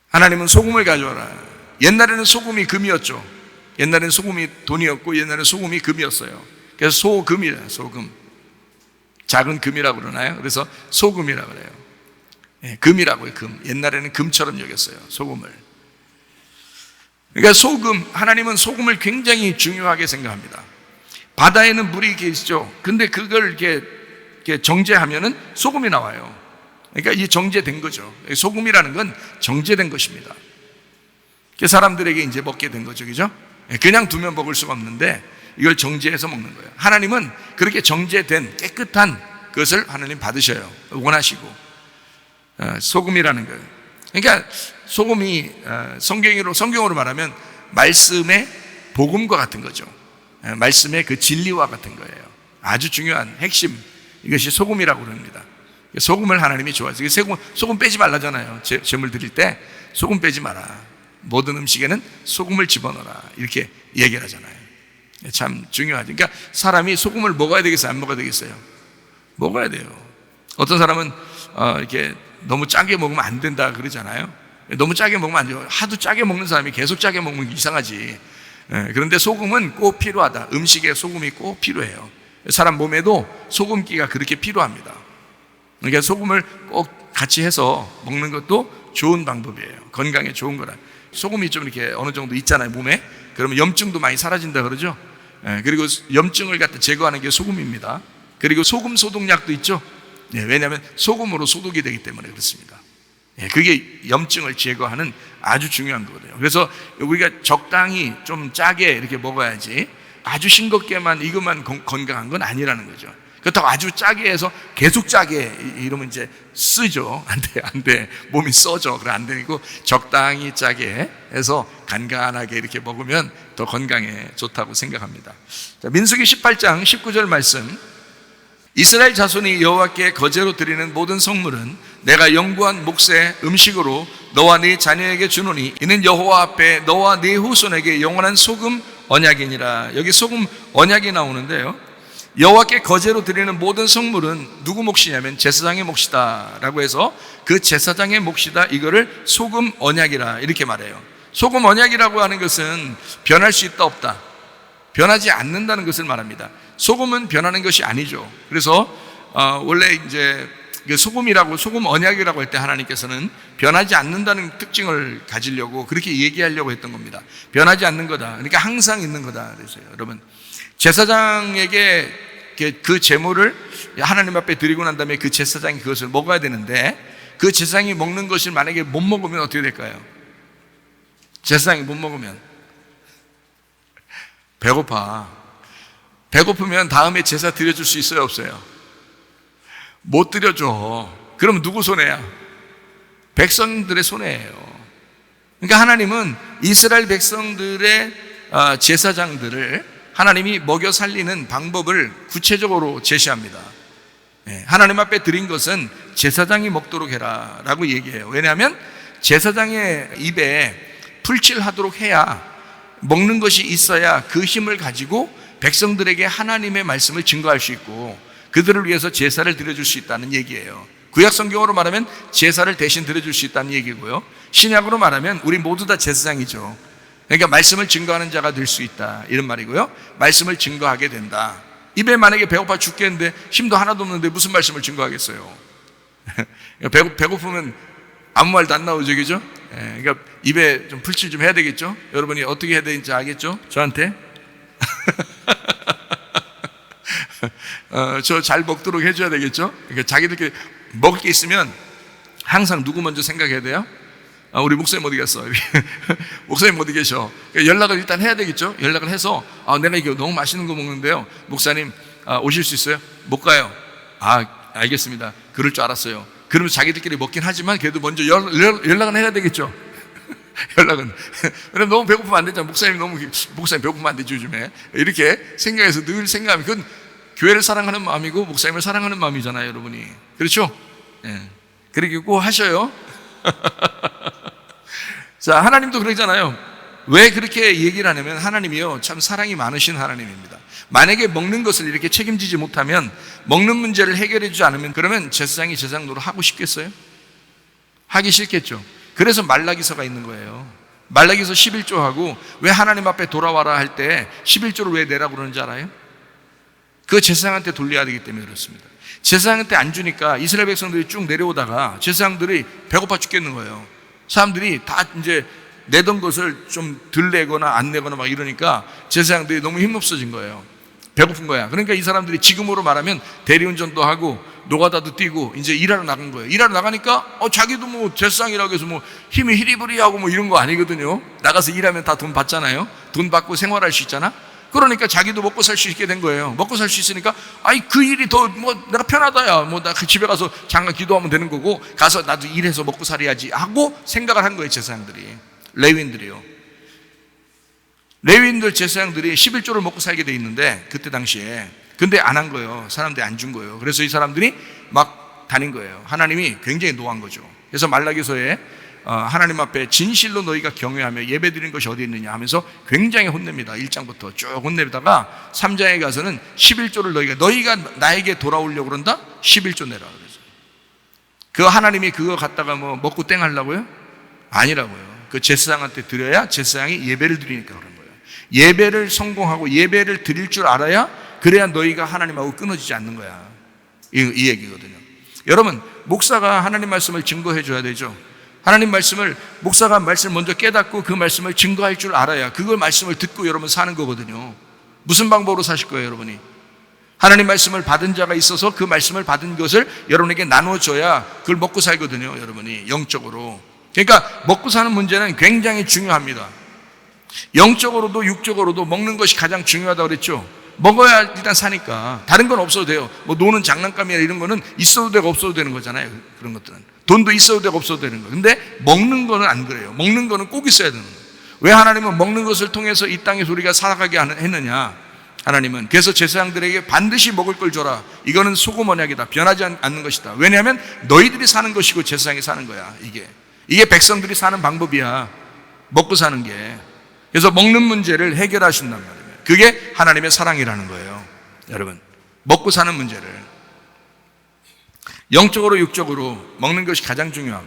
하나님은 소금을 가져와라. 옛날에는 소금이 금이었죠. 옛날에는 소금이 돈이었고 옛날에는 소금이 금이었어요. 그래서 소금이라, 소금. 작은 금이라고 그러나요? 그래서 소금이라고 그래요. 예, 금이라고요, 금. 옛날에는 금처럼 여겼어요, 소금을. 그러니까 소금, 하나님은 소금을 굉장히 중요하게 생각합니다. 바다에는 물이 계시죠. 근데 그걸 이렇게 정제하면은 소금이 나와요. 그러니까 이 정제된 거죠. 소금이라는 건 정제된 것입니다. 사람들에게 이제 먹게 된 거죠, 그죠? 그냥 두면 먹을 수가 없는데 이걸 정제해서 먹는 거예요. 하나님은 그렇게 정제된 깨끗한 것을 하나님 받으셔요. 원하시고. 소금이라는 거예요. 그러니까 소금이 성경으로 말하면 말씀의 복음과 같은 거죠. 말씀의 그 진리와 같은 거예요. 아주 중요한 핵심, 이것이 소금이라고 그럽니다. 소금을 하나님이 좋아하세요. 소금 빼지 말라잖아요. 제물 드릴 때 소금 빼지 마라. 모든 음식에는 소금을 집어넣어라. 이렇게 얘기를 하잖아요. 참 중요하죠. 그러니까 사람이 소금을 먹어야 되겠어요? 안 먹어야 되겠어요? 먹어야 돼요. 어떤 사람은 이렇게 너무 짜게 먹으면 안 된다 그러잖아요. 너무 짜게 먹으면 안 돼요. 하도 짜게 먹는 사람이 계속 짜게 먹으면 이상하지. 그런데 소금은 꼭 필요하다. 음식에 소금이 꼭 필요해요. 사람 몸에도 소금기가 그렇게 필요합니다. 그러니까 소금을 꼭 같이 해서 먹는 것도 좋은 방법이에요. 건강에 좋은 거라. 소금이 좀 이렇게 어느 정도 있잖아요, 몸에. 그러면 염증도 많이 사라진다 그러죠. 그리고 염증을 갖다 제거하는 게 소금입니다. 그리고 소금 소독약도 있죠. 왜냐하면 소금으로 소독이 되기 때문에 그렇습니다. 그게 염증을 제거하는 아주 중요한 거거든요. 그래서 우리가 적당히 좀 짜게 이렇게 먹어야지 아주 싱겁게만 이것만 건강한 건 아니라는 거죠. 그렇다고 아주 짜게 해서 계속 짜게 이러면 이제 쓰죠. 안 돼. 몸이 써져. 그래 안 되고 적당히 짜게 해서 간간하게 이렇게 먹으면 더 건강에 좋다고 생각합니다. 자, 민수기 18장 19절 말씀. 이스라엘 자손이 여호와께 거제로 드리는 모든 성물은 내가 영구한 몫의 음식으로 너와 네 자녀에게 주노니 이는 여호와 앞에 너와 네 후손에게 영원한 소금 언약이니라. 여기 소금 언약이 나오는데요, 여호와께 거제로 드리는 모든 성물은 누구 몫이냐면 제사장의 몫이다 라고 해서 그 제사장의 몫이다, 이거를 소금 언약이라 이렇게 말해요. 소금 언약이라고 하는 것은 변할 수 있다 없다, 변하지 않는다는 것을 말합니다. 소금은 변하는 것이 아니죠. 그래서 원래 이제 소금 언약이라고 할 때 하나님께서는 변하지 않는다는 특징을 가지려고 그렇게 얘기하려고 했던 겁니다. 변하지 않는 거다, 그러니까 항상 있는 거다. 그래서요, 여러분, 제사장에게 그 제물을 하나님 앞에 드리고 난 다음에 그 제사장이 그것을 먹어야 되는데 그 제사장이 먹는 것을 만약에 못 먹으면 어떻게 될까요? 제사장이 못 먹으면 배고프면 다음에 제사 드려줄 수 있어요, 없어요? 못 드려줘. 그럼 누구 손해야? 백성들의 손해예요. 그러니까 하나님은 이스라엘 백성들의 제사장들을 하나님이 먹여 살리는 방법을 구체적으로 제시합니다. 하나님 앞에 드린 것은 제사장이 먹도록 해라 라고 얘기해요. 왜냐하면 제사장의 입에 풀칠하도록 해야, 먹는 것이 있어야 그 힘을 가지고 백성들에게 하나님의 말씀을 증거할 수 있고 그들을 위해서 제사를 드려줄 수 있다는 얘기예요. 구약 성경으로 말하면 제사를 대신 드려줄 수 있다는 얘기고요. 신약으로 말하면 우리 모두 다 제사장이죠. 그러니까 말씀을 증거하는 자가 될 수 있다 이런 말이고요. 말씀을 증거하게 된다. 입에 만약에 배고파 죽겠는데 힘도 하나도 없는데 무슨 말씀을 증거하겠어요? 배고프면 아무 말도 안 나오죠, 그죠? 그러니까 입에 좀 풀칠 좀 해야 되겠죠? 여러분이 어떻게 해야 되는지 알겠죠? 저한테? 저 잘 먹도록 해줘야 되겠죠? 그러니까 자기들끼리 먹을 게 있으면 항상 누구 먼저 생각해야 돼요? 우리 목사님 어디 갔어? 목사님 어디 계셔? 그러니까 연락을 일단 해야 되겠죠? 연락을 해서 내가 이거 너무 맛있는 거 먹는데요, 목사님 오실 수 있어요? 못 가요. 알겠습니다. 그럴 줄 알았어요. 그러면 자기들끼리 먹긴 하지만 그래도 먼저 연락은 해야 되겠죠? 연락은. 왜냐면 너무 배고프면 안 되잖아. 목사님 배고프면 안 되지 요즘에. 이렇게 생각해서 늘 생각하면 그건 교회를 사랑하는 마음이고 목사님을 사랑하는 마음이잖아요, 여러분이. 그렇죠? 그렇게 꼭 하셔요. 자, 하나님도 그러잖아요. 왜 그렇게 얘기를 하냐면 하나님이요 참 사랑이 많으신 하나님입니다. 만약에 먹는 것을 이렇게 책임지지 못하면, 먹는 문제를 해결해 주지 않으면, 그러면 제사장이 제사장 노릇 하고 싶겠어요? 하기 싫겠죠. 그래서 말라기서가 있는 거예요. 말라기서 11조하고 왜 하나님 앞에 돌아와라 할 때 11조를 왜 내라고 그러는지 알아요? 그 제사장한테 돌려야 되기 때문에 그렇습니다. 제사장한테 안 주니까 이스라엘 백성들이 쭉 내려오다가 제사장들이 배고파 죽겠는 거예요. 사람들이 다 이제 내던 것을 좀 덜 내거나 안 내거나 막 이러니까 제사장들이 너무 힘없어진 거예요. 배고픈 거야. 그러니까 이 사람들이 지금으로 말하면 대리운전도 하고 노가다도 뛰고 이제 일하러 나간 거예요. 일하러 나가니까 자기도 뭐 제사장이라고 해서 뭐 힘이 히리부리하고 뭐 이런 거 아니거든요. 나가서 일하면 다 돈 받잖아요. 돈 받고 생활할 수 있잖아. 그러니까 자기도 먹고 살 수 있게 된 거예요. 먹고 살 수 있으니까 그 일이 더 뭐 내가 편하다야. 뭐 나 집에 가서 잠깐 기도하면 되는 거고 가서 나도 일해서 먹고 살아야지 하고 생각을 한 거예요. 제사장들이. 레위인들이요. 레위인들 제사장들이 11조를 먹고 살게 돼 있는데 그때 당시에 근데 안 한 거예요. 사람들이 안 준 거예요. 그래서 이 사람들이 막 다닌 거예요. 하나님이 굉장히 노한 거죠. 그래서 말라기서에 하나님 앞에 진실로 너희가 경외하며 예배드리는 것이 어디 있느냐 하면서 굉장히 혼냅니다. 1장부터 쭉 혼내다가 3장에 가서는 11조를 너희가 나에게 돌아오려고 그런다? 11조 내라 그래서. 그 하나님이 그거 갖다가 뭐 먹고 땡 하려고요? 아니라고요. 그 제사장한테 드려야 제사장이 예배를 드리니까 그런 거예요. 예배를 성공하고 예배를 드릴 줄 알아야 그래야 너희가 하나님하고 끊어지지 않는 거야. 이 얘기거든요. 여러분, 목사가 하나님 말씀을 증거해 줘야 되죠. 하나님 말씀을 목사가 말씀을 먼저 깨닫고 그 말씀을 증거할 줄 알아야 그걸 말씀을 듣고 여러분 사는 거거든요. 무슨 방법으로 사실 거예요, 여러분이? 하나님 말씀을 받은 자가 있어서 그 말씀을 받은 것을 여러분에게 나눠줘야 그걸 먹고 살거든요, 여러분이 영적으로. 그러니까 먹고 사는 문제는 굉장히 중요합니다. 영적으로도 육적으로도 먹는 것이 가장 중요하다고 그랬죠. 먹어야 일단 사니까. 다른 건 없어도 돼요. 뭐 노는 장난감이나 이런 거는 있어도 되고 없어도 되는 거잖아요. 그런 것들은 돈도 있어도 되고 없어도 되는 거. 근데 먹는 거는 안 그래요. 먹는 거는 꼭 있어야 되는 거예요. 왜 하나님은 먹는 것을 통해서 이 땅에서 우리가 살아가게 했느냐? 하나님은 그래서 제사장들에게 반드시 먹을 걸 줘라. 이거는 소금 언약이다. 변하지 않는 것이다. 왜냐하면 너희들이 사는 것이고 제사장이 사는 거야. 이게 백성들이 사는 방법이야. 먹고 사는 게. 그래서 먹는 문제를 해결하신단 말이에요. 그게 하나님의 사랑이라는 거예요. 여러분, 먹고 사는 문제를 영적으로 육적으로 먹는 것이 가장 중요하고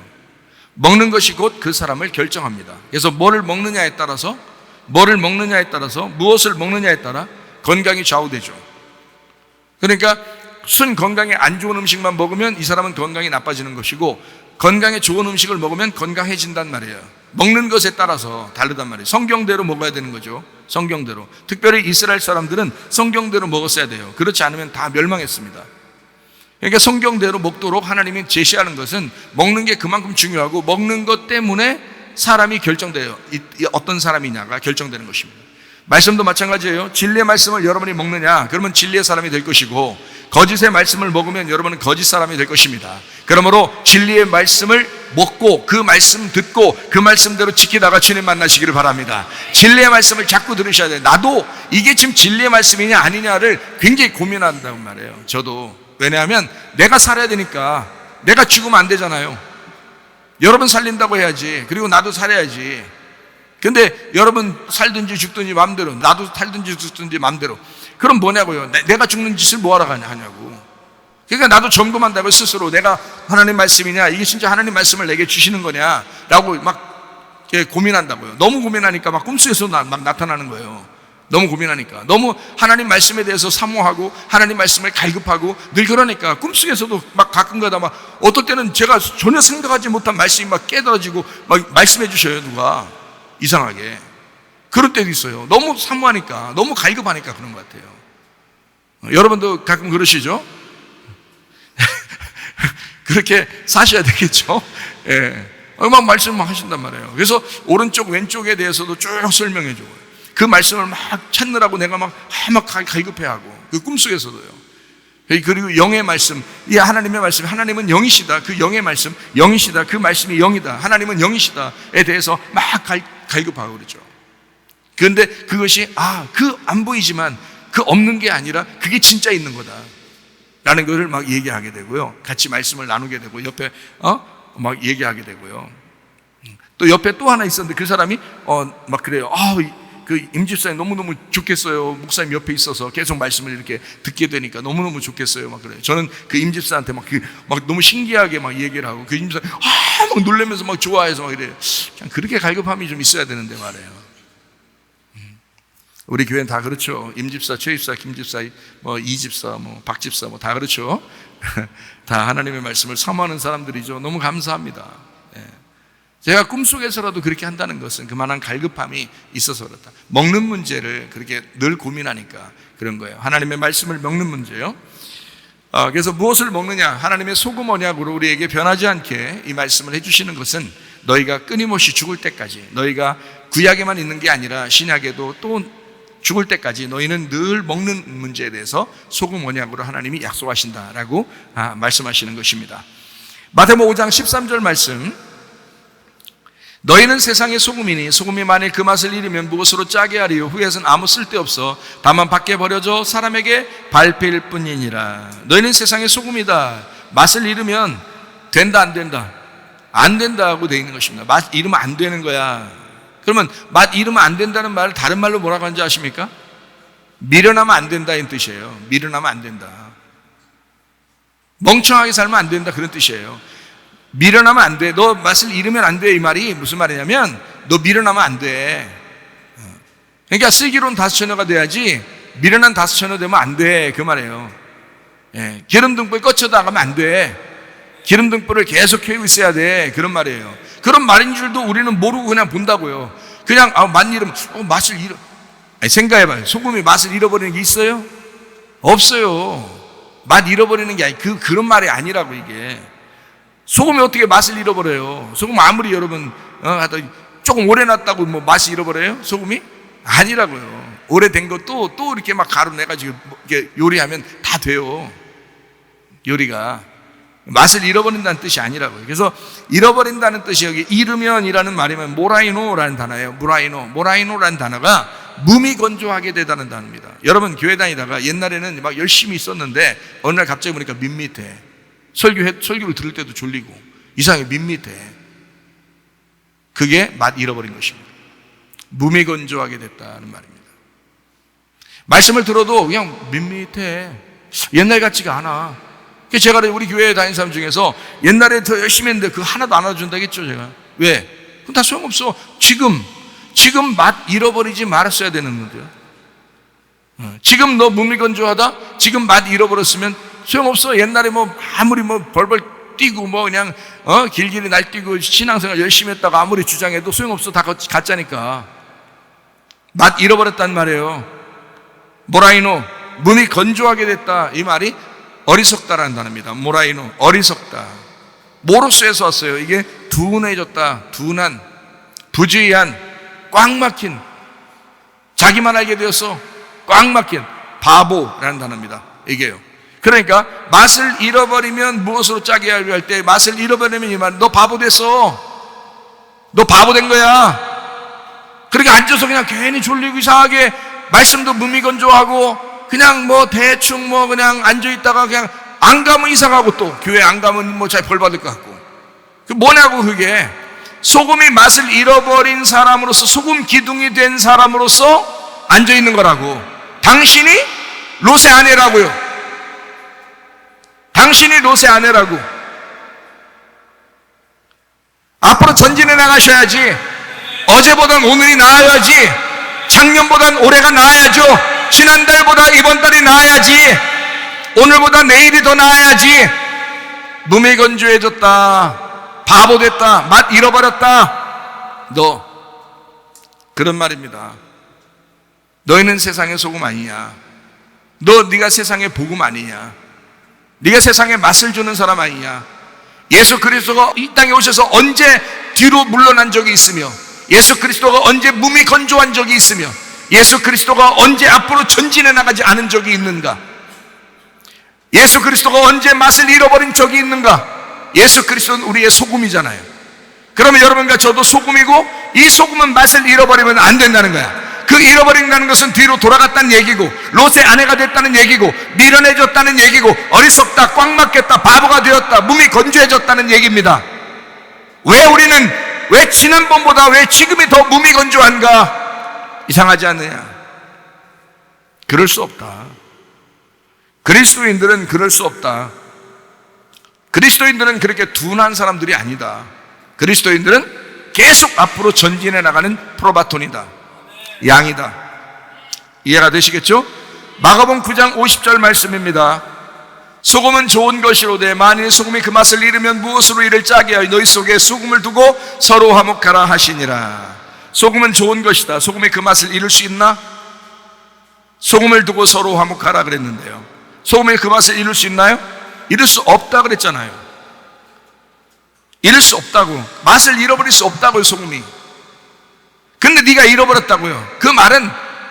먹는 것이 곧 그 사람을 결정합니다. 그래서 무엇을 먹느냐에 따라서 무엇을 먹느냐에 따라 건강이 좌우되죠. 그러니까 순 건강에 안 좋은 음식만 먹으면 이 사람은 건강이 나빠지는 것이고 건강에 좋은 음식을 먹으면 건강해진단 말이에요. 먹는 것에 따라서 다르단 말이에요. 성경대로 먹어야 되는 거죠. 성경대로. 특별히 이스라엘 사람들은 성경대로 먹었어야 돼요. 그렇지 않으면 다 멸망했습니다. 그러니까 성경대로 먹도록 하나님이 제시하는 것은 먹는 게 그만큼 중요하고 먹는 것 때문에 사람이 결정돼요. 어떤 사람이냐가 결정되는 것입니다. 말씀도 마찬가지예요. 진리의 말씀을 여러분이 먹느냐, 그러면 진리의 사람이 될 것이고 거짓의 말씀을 먹으면 여러분은 거짓 사람이 될 것입니다. 그러므로 진리의 말씀을 먹고 그 말씀 듣고 그 말씀대로 지키다가 주님 만나시기를 바랍니다. 진리의 말씀을 자꾸 들으셔야 돼요. 나도 이게 지금 진리의 말씀이냐 아니냐를 굉장히 고민한단 말이에요. 저도. 왜냐하면 내가 살아야 되니까. 내가 죽으면 안 되잖아요. 여러분 살린다고 해야지. 그리고 나도 살아야지. 근데 여러분 살든지 죽든지 마음대로, 나도 살든지 죽든지 마음대로. 그럼 뭐냐고요? 내가 죽는 짓을 뭐하러 하냐고. 그러니까 나도 점검한다고 스스로. 내가 하나님 말씀이냐, 이게 진짜 하나님 말씀을 내게 주시는 거냐 라고 막 고민한다고요. 너무 고민하니까 막 꿈속에서 막 나타나는 거예요. 너무 고민하니까, 너무 하나님 말씀에 대해서 사모하고 하나님 말씀을 갈급하고 늘 그러니까 꿈속에서도 막 가끔가다 막 어떨 때는 제가 전혀 생각하지 못한 말씀이 막 깨달아지고 막 말씀해 주셔요. 누가 이상하게 그럴 때도 있어요. 너무 사모하니까, 너무 갈급하니까 그런 것 같아요. 여러분도 가끔 그러시죠? 그렇게 사셔야 되겠죠? 예. 막 말씀을 하신단 말이에요. 그래서 오른쪽 왼쪽에 대해서도 쭉 설명해 줘요. 그 말씀을 막 찾느라고 내가 막 갈급해하고, 그 꿈속에서도요. 그리고 영의 말씀, 이 하나님의 말씀, 하나님은 영이시다. 그 영의 말씀, 영이시다. 그 말씀이 영이다. 하나님은 영이시다에 대해서 막 갈급하고 그러죠. 그런데 그것이 그 안 보이지만 그 없는 게 아니라 그게 진짜 있는 거다 라는 것을 막 얘기하게 되고요. 같이 말씀을 나누게 되고, 옆에 막 얘기하게 되고요. 또 옆에 또 하나 있었는데 그 사람이 막 그래요. 그 임집사님 너무너무 좋겠어요. 목사님 옆에 있어서 계속 말씀을 이렇게 듣게 되니까 너무너무 좋겠어요. 막 그래요. 저는 그 임집사한테 막 너무 신기하게 막 얘기를 하고, 그 임집사님 막 놀라면서 막 좋아해서 막 이래요. 그냥 그렇게 갈급함이 좀 있어야 되는데 말이에요. 우리 교회는 다 그렇죠. 임집사, 최집사, 김집사, 뭐 이집사, 뭐 박집사, 뭐 다 그렇죠. 다 하나님의 말씀을 사모하는 사람들이죠. 너무 감사합니다. 제가 꿈속에서라도 그렇게 한다는 것은 그만한 갈급함이 있어서 그렇다. 먹는 문제를 그렇게 늘 고민하니까 그런 거예요. 하나님의 말씀을 먹는 문제요. 그래서 무엇을 먹느냐, 하나님의 소금 언약으로 우리에게 변하지 않게 이 말씀을 해주시는 것은 너희가 끊임없이 죽을 때까지, 너희가 구약에만 있는 게 아니라 신약에도 또 죽을 때까지 너희는 늘 먹는 문제에 대해서 소금 언약으로 하나님이 약속하신다라고 말씀하시는 것입니다. 마태복음 5장 13절 말씀, 너희는 세상의 소금이니 소금이 만일 그 맛을 잃으면 무엇으로 짜게 하리요? 후에서는 아무 쓸데없어 다만 밖에 버려져 사람에게 밟힐 뿐이니라. 너희는 세상의 소금이다. 맛을 잃으면 된다 안 된다? 안 된다고 되어 있는 것입니다. 맛 잃으면 안 되는 거야. 그러면 맛 잃으면 안 된다는 말을 다른 말로 뭐라고 하는지 아십니까? 미련하면 안 된다 이 뜻이에요. 미련하면 안 된다. 멍청하게 살면 안 된다 그런 뜻이에요. 미련하면 안 돼. 너 맛을 잃으면 안 돼. 이 말이 무슨 말이냐면 너 미련하면 안 돼. 그러니까 슬기로운 다섯처녀가 돼야지 미련한 다섯처녀 되면 안 돼. 그 말이에요. 기름등불 꺼쳐다 가면 안 돼. 기름등불을 계속 켜고 있어야 돼. 그런 말이에요. 그런 말인 줄도 우리는 모르고 그냥 본다고요. 그냥 맛 잃으면 맛을 생각해봐요. 소금이 맛을 잃어버리는 게 있어요? 없어요. 맛 잃어버리는 게 그런 말이 아니라고. 이게 소금이 어떻게 맛을 잃어버려요? 소금 아무리 여러분 조금 오래 놨다고 뭐 맛이 잃어버려요? 소금이? 아니라고요. 오래된 것도 또 이렇게 막 가루 내가지고 이렇게 요리하면 다 돼요. 요리가 맛을 잃어버린다는 뜻이 아니라고요. 그래서 잃어버린다는 뜻이 여기 잃으면이라는 말이면 모라이노라는 단어예요. 모라이노라는 단어가 몸이 건조하게 되다는 단어입니다. 여러분 교회 다니다가 옛날에는 막 열심히 있었는데 어느 날 갑자기 보니까 밋밋해. 설교를 들을 때도 졸리고 이상하게 밋밋해. 그게 맛 잃어버린 것입니다. 몸이 건조하게 됐다는 말입니다. 말씀을 들어도 그냥 밋밋해. 옛날 같지가 않아. 제가 우리 교회에 다니는 사람 중에서 옛날에 더 열심히 했는데 그거 하나도 안 알아준다겠죠. 제가 왜? 그건 다 소용없어. 지금 맛 잃어버리지 말았어야 되는 건데요. 지금 너 몸이 건조하다? 지금 맛 잃어버렸으면 소용없어. 옛날에 뭐 아무리 뭐 벌벌 뛰고 뭐 그냥 길길이 날뛰고 신앙생활 열심히 했다가 아무리 주장해도 소용없어. 다 가짜니까. 맛 잃어버렸단 말이에요. 모라이노, 몸이 건조하게 됐다. 이 말이 어리석다라는 단어입니다. 모라이노, 어리석다. 모로스에서 왔어요. 이게 둔해졌다. 둔한, 부주의한, 꽉 막힌, 자기만 알게 되어서 꽉 막힌 바보라는 단어입니다. 이게요. 그러니까 맛을 잃어버리면 무엇으로 짜게 하려 할 때 맛을 잃어버리면 이 말, 너 바보 됐어. 너 바보 된 거야. 그러니까 앉아서 그냥 괜히 졸리고 이상하게 말씀도 무미건조하고 그냥 뭐 대충 뭐 그냥 앉아있다가 그냥 안 가면 이상하고 또 교회 안 가면 뭐 잘 벌 받을 것 같고. 그 뭐냐고 그게. 소금이 맛을 잃어버린 사람으로서, 소금 기둥이 된 사람으로서 앉아 있는 거라고. 당신이 롯의 아내라고요. 당신이 롯의 아내라고. 앞으로 전진해 나가셔야지. 어제보단 오늘이 나아야지. 작년보단 올해가 나아야죠. 지난달보다 이번 달이 나아야지. 오늘보다 내일이 더 나아야지. 몸이 건조해졌다, 바보 됐다, 맛 잃어버렸다, 너 그런 말입니다. 너희는 세상의 소금 아니냐. 네가 세상의 복음 아니냐. 네가 세상에 맛을 주는 사람 아니냐. 예수 그리스도가 이 땅에 오셔서 언제 뒤로 물러난 적이 있으며, 예수 그리스도가 언제 몸이 건조한 적이 있으며, 예수 그리스도가 언제 앞으로 전진해 나가지 않은 적이 있는가? 예수 그리스도가 언제 맛을 잃어버린 적이 있는가? 예수 그리스도는 우리의 소금이잖아요. 그러면 여러분과 저도 소금이고, 이 소금은 맛을 잃어버리면 안 된다는 거야. 그 잃어버린다는 것은 뒤로 돌아갔다는 얘기고, 롯의 아내가 됐다는 얘기고, 미련해졌다는 얘기고, 어리석다, 꽉 막혔다, 바보가 되었다, 몸이 건조해졌다는 얘기입니다. 왜 지난번보다 왜 지금이 더 몸이 건조한가? 이상하지 않느냐? 그럴 수 없다. 그리스도인들은 그럴 수 없다. 그리스도인들은 그렇게 둔한 사람들이 아니다. 그리스도인들은 계속 앞으로 전진해 나가는 프로바톤이다. 양이다. 이해가 되시겠죠? 마가복음 9장 50절 말씀입니다. 소금은 좋은 것이로되 만일 소금이 그 맛을 잃으면 무엇으로 이를 짜게 하여 너희 속에 소금을 두고 서로 화목하라 하시니라. 소금은 좋은 것이다. 소금이 그 맛을 잃을 수 있나? 소금을 두고 서로 화목하라 그랬는데요, 소금이 그 맛을 잃을 수 있나요? 잃을 수 없다 그랬잖아요. 잃을 수 없다고. 맛을 잃어버릴 수 없다고요, 소금이. 근데 네가 잃어버렸다고요. 그 말은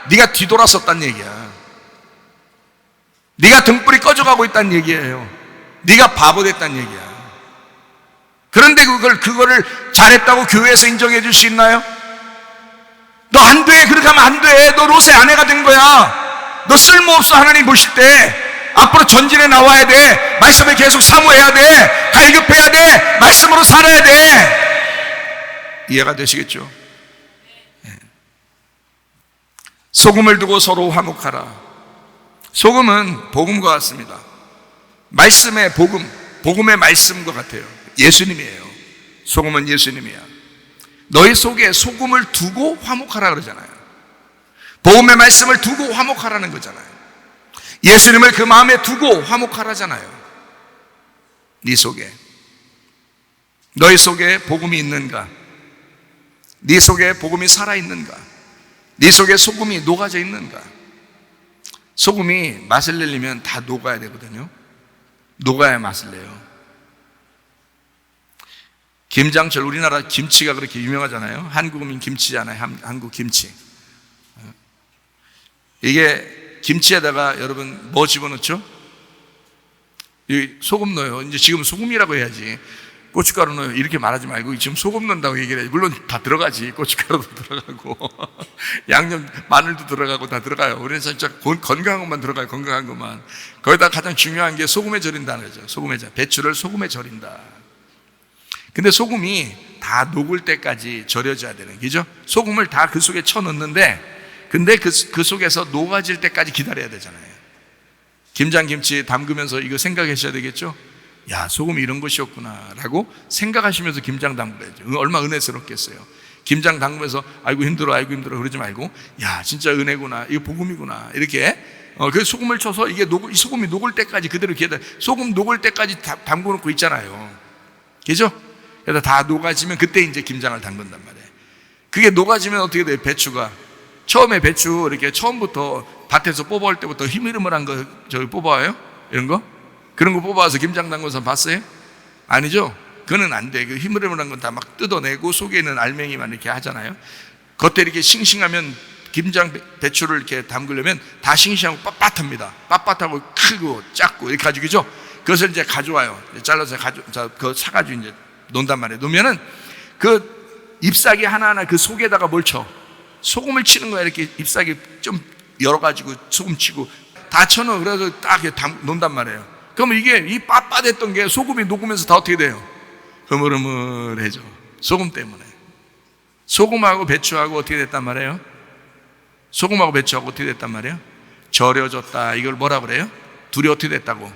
네가 뒤돌았었단 얘기야. 네가 등불이 꺼져가고 있다는 얘기예요. 네가 바보 됐다는 얘기야. 그런데 그거를 잘했다고 교회에서 인정해 줄 수 있나요? 너 안 돼. 그렇게 하면 안 돼. 너 롯의 아내가 된 거야. 너 쓸모없어. 하나님 보실 때 앞으로 전진해 나와야 돼. 말씀을 계속 사모해야 돼. 갈급해야 돼. 말씀으로 살아야 돼. 이해가 되시겠죠? 소금을 두고 서로 화목하라. 소금은 복음과 같습니다. 말씀의 복음, 복음의 말씀과 같아요. 예수님이에요. 소금은 예수님이야. 너희 속에 소금을 두고 화목하라 그러잖아요. 복음의 말씀을 두고 화목하라는 거잖아요. 예수님을 그 마음에 두고 화목하라잖아요. 네 속에, 너희 속에 복음이 있는가? 네 속에 복음이 살아있는가? 네 속에 소금이 녹아져 있는가? 소금이 맛을 내려면 다 녹아야 되거든요. 녹아야 맛을 내요. 김장철, 우리나라 김치가 그렇게 유명하잖아요. 한국은 김치잖아요. 한국 김치. 이게 김치에다가 여러분 뭐 집어넣죠? 소금 넣어요. 이제 지금 소금이라고 해야지. 고춧가루 넣어요. 이렇게 말하지 말고 지금 소금 넣는다고 얘기를 해야지. 물론 다 들어가지. 고춧가루도 들어가고 양념, 마늘도 들어가고 다 들어가요. 우리는 진짜 건강한 것만 들어가요. 건강한 것만. 거기다 가장 중요한 게 소금에 절인다는 거죠. 소금에 절인다. 배추를 소금에 절인다. 근데 소금이 다 녹을 때까지 절여져야 되는 거죠. 소금을 다 그 속에 쳐넣는데, 근데 그 속에서 녹아질 때까지 기다려야 되잖아요. 김장김치 담그면서 이거 생각하셔야 되겠죠? 야, 소금이 이런 것이었구나 라고 생각하시면서 김장 담그야죠. 얼마나 은혜스럽겠어요. 김장 담그면서 아이고 힘들어 그러지 말고, 야, 진짜 은혜구나, 이거 복음이구나, 이렇게 그 소금을 쳐서 이 소금이 녹을 때까지 그대로 기다려. 소금 녹을 때까지 담궈 놓고 있잖아요. 그죠? 그래서 다 녹아지면 그때 이제 김장을 담근단 말이에요. 그게 녹아지면 어떻게 돼요? 배추가 처음에 배추 이렇게 처음부터 밭에서 뽑아올 때부터 희미르물한 거 저기 뽑아와요? 이런 거? 그런 거 뽑아와서 김장 담궈서 봤어요? 아니죠? 그거는 안 돼. 그 희미르물한 건 다 막 뜯어내고 속에 있는 알맹이만 이렇게 하잖아요. 겉에 이렇게 싱싱하면 김장 배추를 이렇게 담그려면 다 싱싱하고 빳빳합니다. 빳빳하고 크고 작고 이렇게 가지고죠. 그것을 이제 가져와요. 잘라서 그거 사가지고 이제 놓는단 말이에요. 놓으면은 그 잎사귀 하나하나 그 속에다가 뭘 쳐? 소금을 치는 거야. 이렇게 잎사귀 좀 열어가지고 소금 치고 다 쳐넣어. 그래서 딱 이렇게 놓는단 말이에요. 그러면 이게 이 빳빳했던 게 소금이 녹으면서 다 어떻게 돼요? 흐물흐물해져. 소금 때문에. 소금하고 배추하고 어떻게 됐단 말이에요? 소금하고 배추하고 어떻게 됐단 말이에요? 절여졌다. 이걸 뭐라 그래요? 둘이 어떻게 됐다고?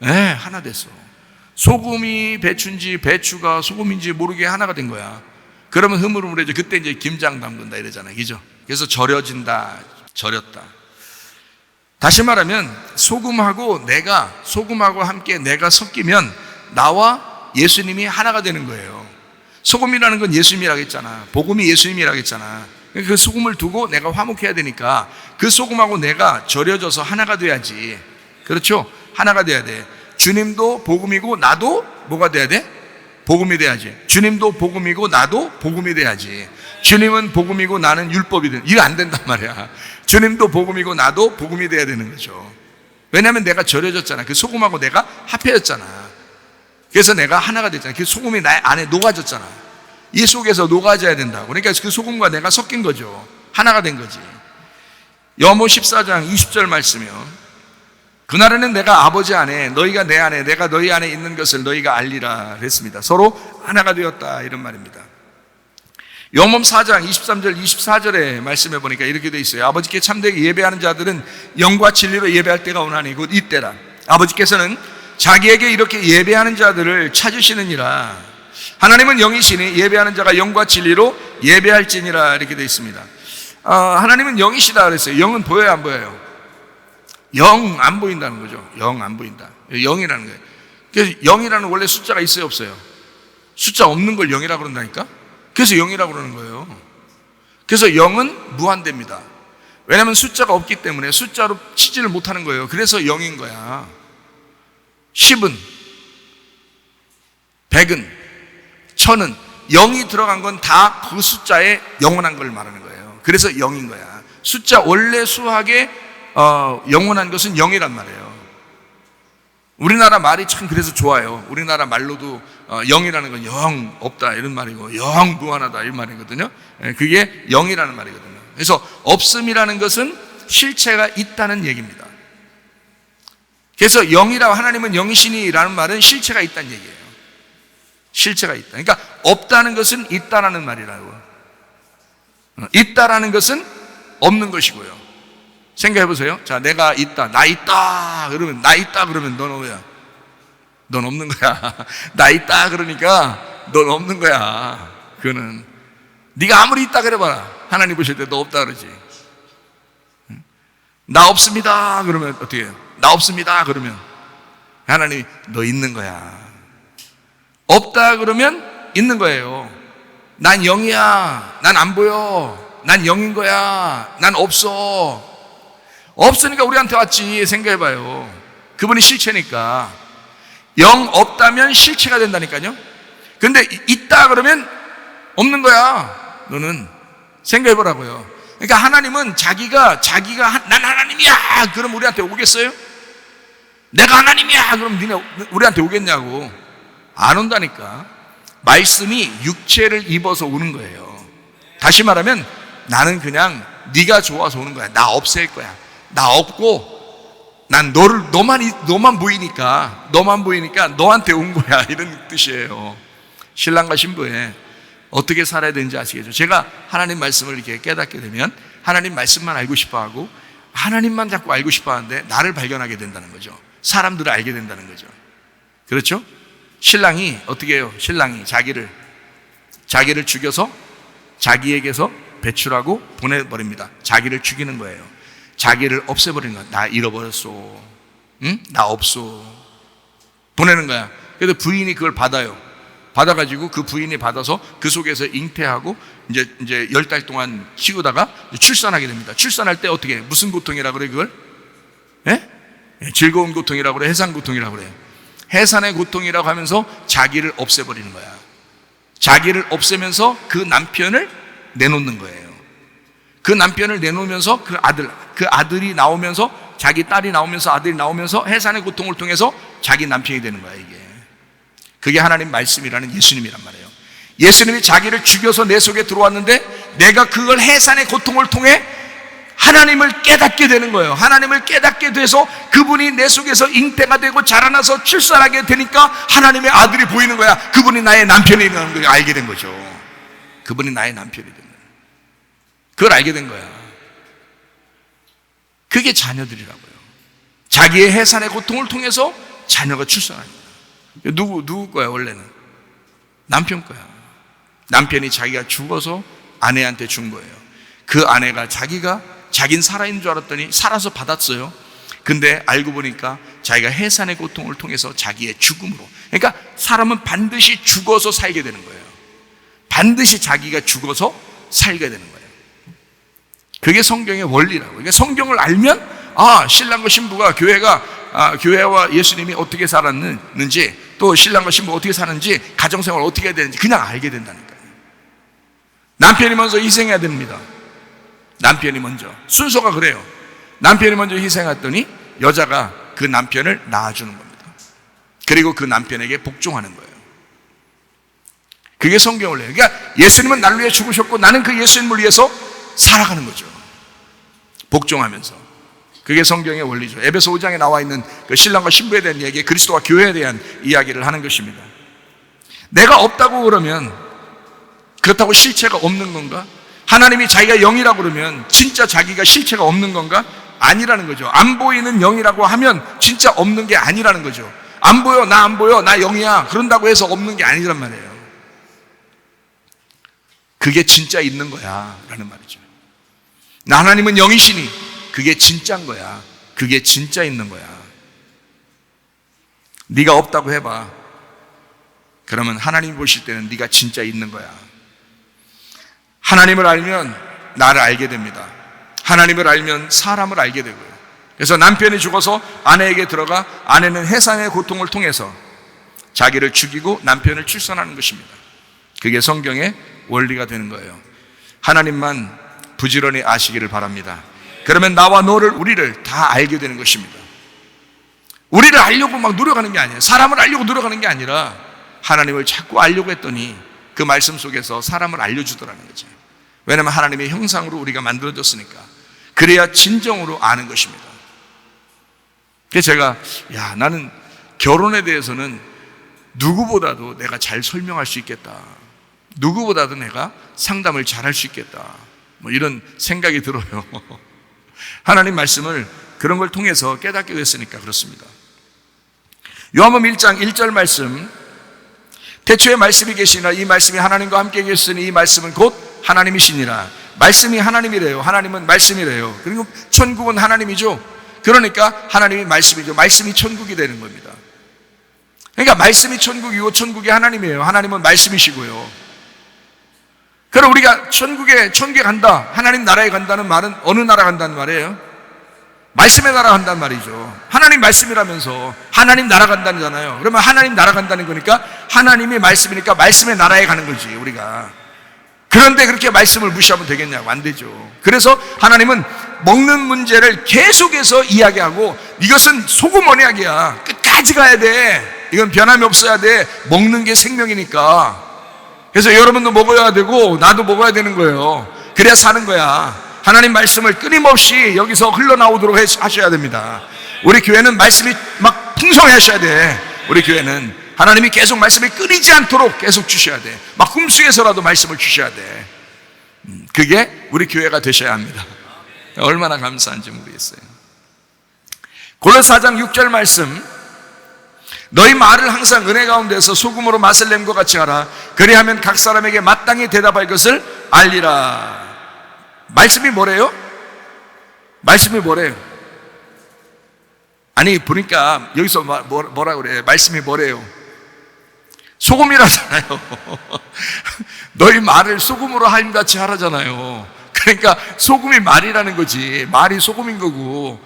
하나 됐어. 소금이 배추인지 배추가 소금인지 모르게 하나가 된 거야. 그러면 흐물흐물해져. 그때 이제 김장 담근다 이러잖아요. 그죠? 그래서 절여진다, 절였다. 다시 말하면 소금하고 함께 내가 섞이면 나와 예수님이 하나가 되는 거예요. 소금이라는 건 예수님이라고 했잖아. 복음이 예수님이라고 했잖아. 그 소금을 두고 내가 화목해야 되니까 그 소금하고 내가 절여져서 하나가 돼야지. 그렇죠? 하나가 돼야 돼. 주님도 복음이고 나도 뭐가 돼야 돼? 복음이 돼야지. 주님도 복음이고 나도 복음이 돼야지. 주님은 복음이고 나는 율법이 돼. 이거 안 된단 말이야. 주님도 복음이고 나도 복음이 돼야 되는 거죠. 왜냐하면 내가 절여졌잖아. 그 소금하고 내가 합해졌잖아. 그래서 내가 하나가 됐잖아. 그 소금이 나 안에 녹아졌잖아. 이 속에서 녹아져야 된다고. 그러니까 그 소금과 내가 섞인 거죠. 하나가 된 거지. 여모 14장 20절 말씀이요. 그날에는 내가 아버지 안에 너희가 내 안에 내가 너희 안에 있는 것을 너희가 알리라 그랬습니다. 서로 하나가 되었다 이런 말입니다. 요한복음 4장 23절 24절에 말씀해 보니까 이렇게 돼 있어요. 아버지께 참되게 예배하는 자들은 영과 진리로 예배할 때가 오나니 곧 이때라. 아버지께서는 자기에게 이렇게 예배하는 자들을 찾으시느니라. 하나님은 영이시니 예배하는 자가 영과 진리로 예배할지니라 이렇게 돼 있습니다. 하나님은 영이시다 그랬어요. 영은 보여요 안 보여요? 영 안 보인다는 거죠. 영 안 보인다. 영이라는 거예요. 그래서 영이라는 원래 숫자가 있어요 없어요? 숫자 없는 걸 영이라고 그런다니까? 그래서 영이라고 그러는 거예요. 그래서 영은 무한대입니다. 왜냐하면 숫자가 없기 때문에 숫자로 치지를 못하는 거예요. 그래서 영인 거야. 10은 100은 1000은 0이 들어간 건 다 그 숫자에 영원한 걸 말하는 거예요. 그래서 영인 거야. 숫자 원래 수학에 영원한 것은 영이란 말이에요. 우리나라 말이 참 그래서 좋아요. 우리나라 말로도 영이라는 건 영 없다 이런 말이고 영 무한하다 이런 말이거든요. 그게 영이라는 말이거든요. 그래서 없음이라는 것은 실체가 있다는 얘기입니다. 그래서 영이라고 하나님은 영이시니라는 말은 실체가 있다는 얘기예요. 실체가 있다. 그러니까 없다는 것은 있다라는 말이라고. 있다라는 것은 없는 것이고요. 생각해 보세요. 자, 내가 있다, 나 있다 그러면 나 있다 그러면 넌 뭐야? 넌 없는 거야. 나 있다 그러니까 넌 없는 거야. 그거는 네가 아무리 있다 그래봐라. 하나님 보실 때 너 없다 그러지. 나 없습니다 그러면 어떻게 해요? 나 없습니다 그러면 하나님이 너 있는 거야. 없다 그러면 있는 거예요. 난 영이야. 난 안 보여. 난 영인 거야. 난 없어. 없으니까 우리한테 왔지. 생각해봐요. 그분이 실체니까. 영 없다면 실체가 된다니까요. 근데 있다 그러면 없는 거야. 너는 생각해보라고요. 그러니까 하나님은 자기가 난 하나님이야 그럼 우리한테 오겠어요? 내가 하나님이야 그럼 니네 우리한테 오겠냐고. 안 온다니까. 말씀이 육체를 입어서 오는 거예요. 다시 말하면 나는 그냥 네가 좋아서 오는 거야. 나 없앨 거야. 나 없고 난 너만 보이니까 너한테 온 거야 이런 뜻이에요. 신랑과 신부에 어떻게 살아야 되는지 아시겠죠? 제가 하나님 말씀을 이렇게 깨닫게 되면 하나님 말씀만 알고 싶어하고 하나님만 자꾸 알고 싶어하는데 나를 발견하게 된다는 거죠. 사람들을 알게 된다는 거죠. 그렇죠? 신랑이 어떻게 해요? 신랑이 자기를 죽여서 자기에게서 배출하고 보내버립니다. 자기를 죽이는 거예요. 자기를 없애버리는 거야. 나 잃어버렸어. 응? 나 없어. 보내는 거야. 그래서 부인이 그걸 받아요. 받아가지고 그 부인이 받아서 그 속에서 잉태하고 이제 10달 동안 키우다가 출산하게 됩니다. 출산할 때 어떻게 해? 무슨 고통이라고 그래 그걸? 예? 즐거운 고통이라고 그래? 해산 고통이라고 그래? 해산의 고통이라고 하면서 자기를 없애버리는 거야. 자기를 없애면서 그 남편을 내놓는 거예요. 그 남편을 내놓으면서 그 아들이 나오면서 자기 딸이 나오면서 아들이 나오면서 해산의 고통을 통해서 자기 남편이 되는 거야 이게. 그게 하나님 말씀이라는 예수님이란 말이에요. 예수님이 자기를 죽여서 내 속에 들어왔는데 내가 그걸 해산의 고통을 통해 하나님을 깨닫게 되는 거예요. 하나님을 깨닫게 돼서 그분이 내 속에서 잉태가 되고 자라나서 출산하게 되니까 하나님의 아들이 보이는 거야. 그분이 나의 남편이라는 걸 알게 된 거죠. 그분이 나의 남편이 된 거예요. 그걸 알게 된 거야. 그게 자녀들이라고요. 자기의 해산의 고통을 통해서 자녀가 출산합니다. 누구 거야 원래는? 남편 거야. 남편이 자기가 죽어서 아내한테 준 거예요. 그 아내가 자긴 살아있는 줄 알았더니 살아서 받았어요. 근데 알고 보니까 자기가 해산의 고통을 통해서 자기의 죽음으로, 그러니까 사람은 반드시 죽어서 살게 되는 거예요. 반드시 자기가 죽어서 살게 되는 거예요. 그게 성경의 원리라고. 그러니까 성경을 알면 신랑과 신부가 교회와 예수님이 어떻게 살았는지, 또 신랑과 신부가 어떻게 사는지, 가정생활을 어떻게 해야 되는지 그냥 알게 된다니까요. 남편이 먼저 희생해야 됩니다. 남편이 먼저. 순서가 그래요. 남편이 먼저 희생했더니 여자가 그 남편을 낳아주는 겁니다. 그리고 그 남편에게 복종하는 거예요. 그게 성경을 해요. 그러니까 예수님은 나를 위해 죽으셨고 나는 그 예수님을 위해서 살아가는 거죠. 복종하면서. 그게 성경의 원리죠. 에베소 5장에 나와 있는 그 신랑과 신부에 대한 이야기, 그리스도와 교회에 대한 이야기를 하는 것입니다. 내가 없다고 그러면 그렇다고 실체가 없는 건가? 하나님이 자기가 영이라고 그러면 진짜 자기가 실체가 없는 건가? 아니라는 거죠. 안 보이는 영이라고 하면 진짜 없는 게 아니라는 거죠. 안 보여, 나 안 보여, 나 영이야, 그런다고 해서 없는 게 아니란 말이에요. 그게 진짜 있는 거야 라는 말이죠. 나 하나님은 영이시니 그게 진짜인 거야. 그게 진짜 있는 거야. 네가 없다고 해봐. 그러면 하나님이 보실 때는 네가 진짜 있는 거야. 하나님을 알면 나를 알게 됩니다. 하나님을 알면 사람을 알게 되고요. 그래서 남편이 죽어서 아내에게 들어가 아내는 해산의 고통을 통해서 자기를 죽이고 남편을 출산하는 것입니다. 그게 성경의 원리가 되는 거예요. 하나님만 부지런히 아시기를 바랍니다. 그러면 나와 너를, 우리를 다 알게 되는 것입니다. 우리를 알려고 막 노력하는 게 아니에요. 사람을 알려고 노력하는 게 아니라 하나님을 자꾸 알려고 했더니 그 말씀 속에서 사람을 알려주더라는 거죠. 왜냐하면 하나님의 형상으로 우리가 만들어졌으니까. 그래야 진정으로 아는 것입니다. 그래서 제가 나는 결혼에 대해서는 누구보다도 내가 잘 설명할 수 있겠다. 누구보다도 내가 상담을 잘할 수 있겠다. 뭐 이런 생각이 들어요. 하나님 말씀을 그런 걸 통해서 깨닫게 됐으니까 그렇습니다. 요한복음 1장 1절 말씀, 태초에 말씀이 계시니라 이 말씀이 하나님과 함께 계시니 이 말씀은 곧 하나님이시니라. 말씀이 하나님이래요. 하나님은 말씀이래요. 그리고 천국은 하나님이죠. 그러니까 하나님이 말씀이죠. 말씀이 천국이 되는 겁니다. 그러니까 말씀이 천국이고 천국이 하나님이에요. 하나님은 말씀이시고요. 그럼 우리가 천국에 간다, 하나님 나라에 간다는 말은 어느 나라 간다는 말이에요? 말씀의 나라 간다는 말이죠. 하나님 말씀이라면서 하나님 나라 간다잖아요. 그러면 하나님 나라 간다는 거니까 하나님이 말씀이니까 말씀의 나라에 가는 거지 우리가. 그런데 그렇게 말씀을 무시하면 되겠냐고. 안 되죠. 그래서 하나님은 먹는 문제를 계속해서 이야기하고 이것은 소금 언약이야. 끝까지 가야 돼. 이건 변함이 없어야 돼. 먹는 게 생명이니까. 그래서 여러분도 먹어야 되고 나도 먹어야 되는 거예요. 그래야 사는 거야. 하나님 말씀을 끊임없이 여기서 흘러나오도록 하셔야 됩니다. 우리 교회는 말씀이 막 풍성하셔야 돼. 우리 교회는 하나님이 계속 말씀이 끊이지 않도록 계속 주셔야 돼. 막 꿈속에서라도 말씀을 주셔야 돼. 그게 우리 교회가 되셔야 합니다. 얼마나 감사한지 모르겠어요. 골로새 4장 6절 말씀, 너희 말을 항상 은혜 가운데서 소금으로 맛을 낸 것 같이 하라. 그리하면 각 사람에게 마땅히 대답할 것을 알리라. 말씀이 뭐래요? 말씀이 뭐래요? 아니 보니까 여기서 뭐라 그래? 말씀이 뭐래요? 소금이라잖아요. 너희 말을 소금으로 하임같이 하라잖아요. 그러니까 소금이 말이라는 거지. 말이 소금인 거고.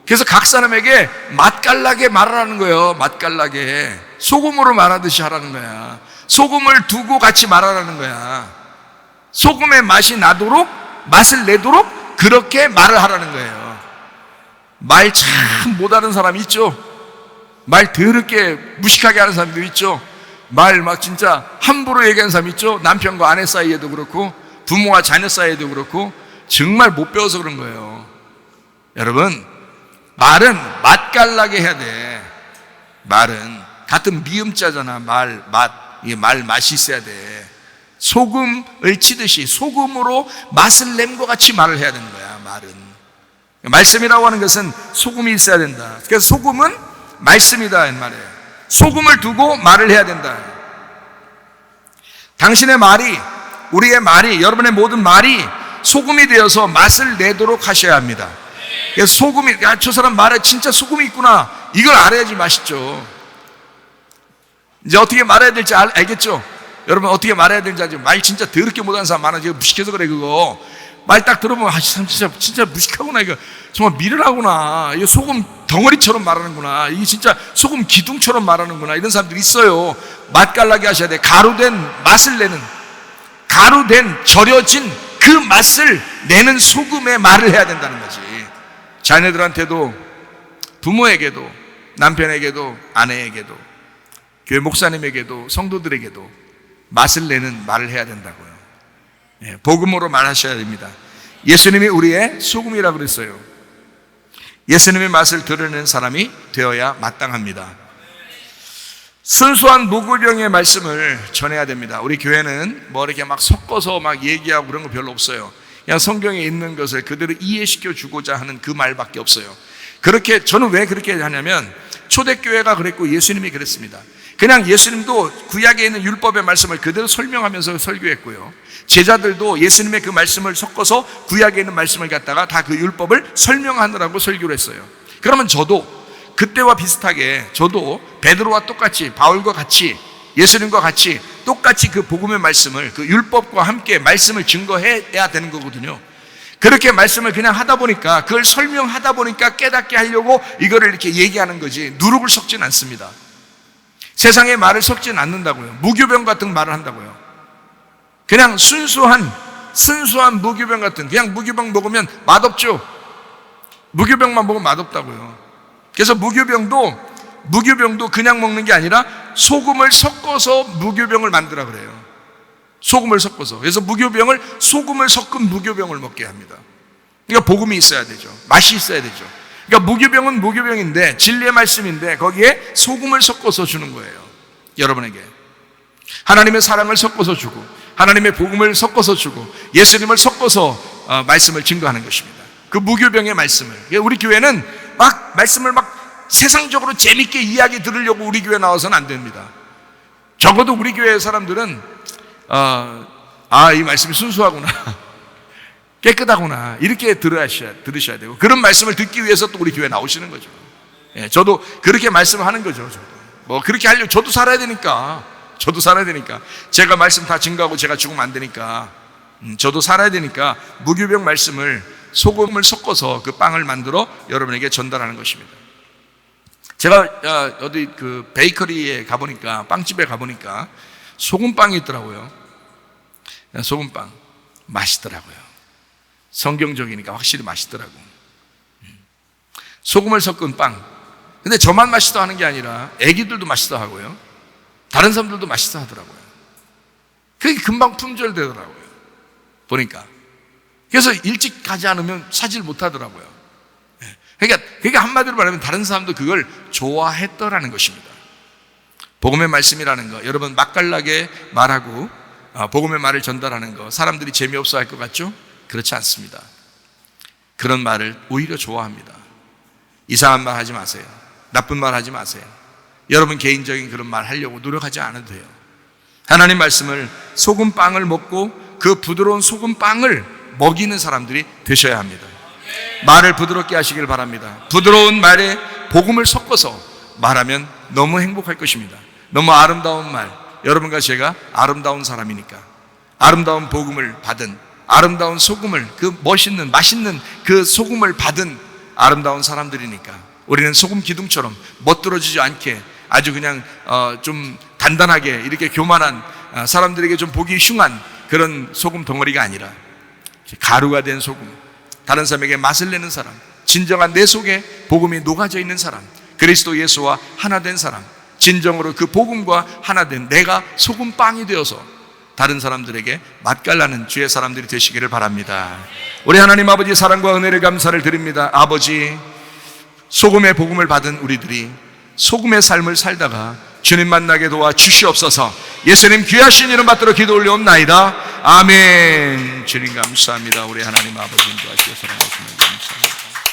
그래서 각 사람에게 맛깔나게 말하라는 거예요. 맛깔나게. 소금으로 말하듯이 하라는 거야. 소금을 두고 같이 말하라는 거야. 소금의 맛이 나도록, 맛을 내도록 그렇게 말을 하라는 거예요. 말 참 못하는 사람 있죠? 말 더럽게 무식하게 하는 사람도 있죠? 말 막 진짜 함부로 얘기하는 사람 있죠? 남편과 아내 사이에도 그렇고 부모와 자녀 사이에도 그렇고 정말 못 배워서 그런 거예요. 여러분, 말은 맛깔나게 해야 돼. 말은 같은 미음자잖아. 이게 말 맛이 있어야 돼. 소금을 치듯이 소금으로 맛을 낸 것 같이 말을 해야 되는 거야. 말은 말씀이라고 하는 것은 소금이 있어야 된다. 그래서 소금은 말씀이다 이 말이에요. 소금을 두고 말을 해야 된다. 당신의 말이, 우리의 말이, 여러분의 모든 말이 소금이 되어서 맛을 내도록 하셔야 합니다. 그래서 소금이, 야, 저 사람 말에 진짜 소금이 있구나, 이걸 알아야지 맛있죠. 이제 어떻게 말해야 될지 알겠죠? 여러분, 어떻게 말해야 되는지 알죠? 말 진짜 더럽게 못하는 사람 많아. 지금 무식해서 그래. 그거 말 딱 들어보면, 아, 진짜 무식하구나. 이거 정말 미련하구나. 이거 소금 덩어리처럼 말하는구나. 이게 진짜 소금 기둥처럼 말하는구나. 이런 사람들이 있어요. 맛깔나게 하셔야 돼. 가루된 맛을 내는, 가루된 절여진 그 맛을 내는 소금의 말을 해야 된다는 거지. 자녀들한테도, 부모에게도, 남편에게도, 아내에게도, 교회 목사님에게도, 성도들에게도 맛을 내는 말을 해야 된다고요. 복음으로 말하셔야 됩니다. 예수님이 우리의 소금이라고 그랬어요. 예수님의 맛을 드러내는 사람이 되어야 마땅합니다. 순수한 무구병의 말씀을 전해야 됩니다. 우리 교회는 뭐 이렇게 막 섞어서 막 얘기하고 그런 거 별로 없어요. 그냥 성경에 있는 것을 그대로 이해시켜 주고자 하는 그 말밖에 없어요. 그렇게, 저는 왜 그렇게 하냐면 초대교회가 그랬고 예수님이 그랬습니다. 그냥 예수님도 구약에 있는 율법의 말씀을 그대로 설명하면서 설교했고요. 제자들도 예수님의 그 말씀을 섞어서 구약에 있는 말씀을 갖다가 다 그 율법을 설명하느라고 설교를 했어요. 그러면 저도 그때와 비슷하게, 저도 베드로와 똑같이, 바울과 같이, 예수님과 같이 똑같이 그 복음의 말씀을, 그 율법과 함께 말씀을 증거해야 되는 거거든요. 그렇게 말씀을 그냥 하다 보니까, 그걸 설명하다 보니까 깨닫게 하려고 이거를 이렇게 얘기하는 거지, 누룩을 섞진 않습니다. 세상의 말을 섞진 않는다고요. 무교병 같은 말을 한다고요. 그냥 순수한 무교병 같은, 그냥 무교병 먹으면 맛없죠. 무교병만 먹으면 맛없다고요. 그래서 무교병도 그냥 먹는 게 아니라 소금을 섞어서 무교병을 만들라 그래요. 소금을 섞어서. 그래서 무교병을, 소금을 섞은 무교병을 먹게 합니다. 그러니까 복음이 있어야 되죠. 맛이 있어야 되죠. 그러니까 무교병은 무교병인데, 진리의 말씀인데 거기에 소금을 섞어서 주는 거예요. 여러분에게 하나님의 사랑을 섞어서 주고, 하나님의 복음을 섞어서 주고, 예수님을 섞어서 말씀을 증거하는 것입니다. 그 무교병의 말씀을. 우리 교회는 막 말씀을 막 세상적으로 재밌게 이야기 들으려고 우리 교회 나와서는 안 됩니다. 적어도 우리 교회 사람들은 이 말씀이 순수하구나, 깨끗하구나, 이렇게 들으셔야 되고, 그런 말씀을 듣기 위해서 또 우리 교회 나오시는 거죠. 저도 그렇게 말씀을 하는 거죠. 저도 뭐 그렇게 하려고, 저도 살아야 되니까. 제가 말씀 다 증거하고 제가 죽으면 안 되니까, 저도 살아야 되니까 무교병 말씀을, 소금을 섞어서 그 빵을 만들어 여러분에게 전달하는 것입니다. 제가 어디 그 베이커리에 가보니까, 빵집에 가보니까 소금빵이 있더라고요. 소금빵 맛있더라고요. 성경적이니까 확실히 맛있더라고. 소금을 섞은 빵. 근데 저만 맛있어 하는 게 아니라 애기들도 맛있어 하고요, 다른 사람들도 맛있어 하더라고요. 그게 금방 품절되더라고요, 보니까. 그래서 일찍 가지 않으면 사질 못 하더라고요. 그러니까 한마디로 말하면 다른 사람도 그걸 좋아했더라는 것입니다. 복음의 말씀이라는 거, 여러분 맛깔나게 말하고 복음의 말을 전달하는 거, 사람들이 재미없어 할 것 같죠? 그렇지 않습니다. 그런 말을 오히려 좋아합니다. 이상한 말 하지 마세요. 나쁜 말 하지 마세요. 여러분 개인적인 그런 말 하려고 노력하지 않아도 돼요. 하나님 말씀을, 소금빵을 먹고 그 부드러운 소금빵을 먹이는 사람들이 되셔야 합니다. 말을 부드럽게 하시길 바랍니다. 부드러운 말에 복음을 섞어서 말하면 너무 행복할 것입니다. 너무 아름다운 말. 여러분과 제가 아름다운 사람이니까, 아름다운 복음을 받은, 아름다운 소금을, 그 멋있는 맛있는 그 소금을 받은 아름다운 사람들이니까, 우리는 소금 기둥처럼 멋들어지지 않게 아주 그냥 좀 단단하게 이렇게 교만한, 사람들에게 좀 보기 흉한 그런 소금 덩어리가 아니라 가루가 된 소금, 다른 사람에게 맛을 내는 사람, 진정한 내 속에 복음이 녹아져 있는 사람, 그리스도 예수와 하나 된 사람, 진정으로 그 복음과 하나 된 내가 소금빵이 되어서 다른 사람들에게 맛깔나는 주의 사람들이 되시기를 바랍니다. 우리 하나님 아버지 사랑과 은혜를 감사를 드립니다. 아버지, 소금의 복음을 받은 우리들이 소금의 삶을 살다가 주님 만나게 도와 주시옵소서. 예수님 귀하신 이름 받들어 기도 올려옵나이다. 아멘. 주님 감사합니다. 우리 하나님 아버지 인도하시고 사랑하시는 감사합니다.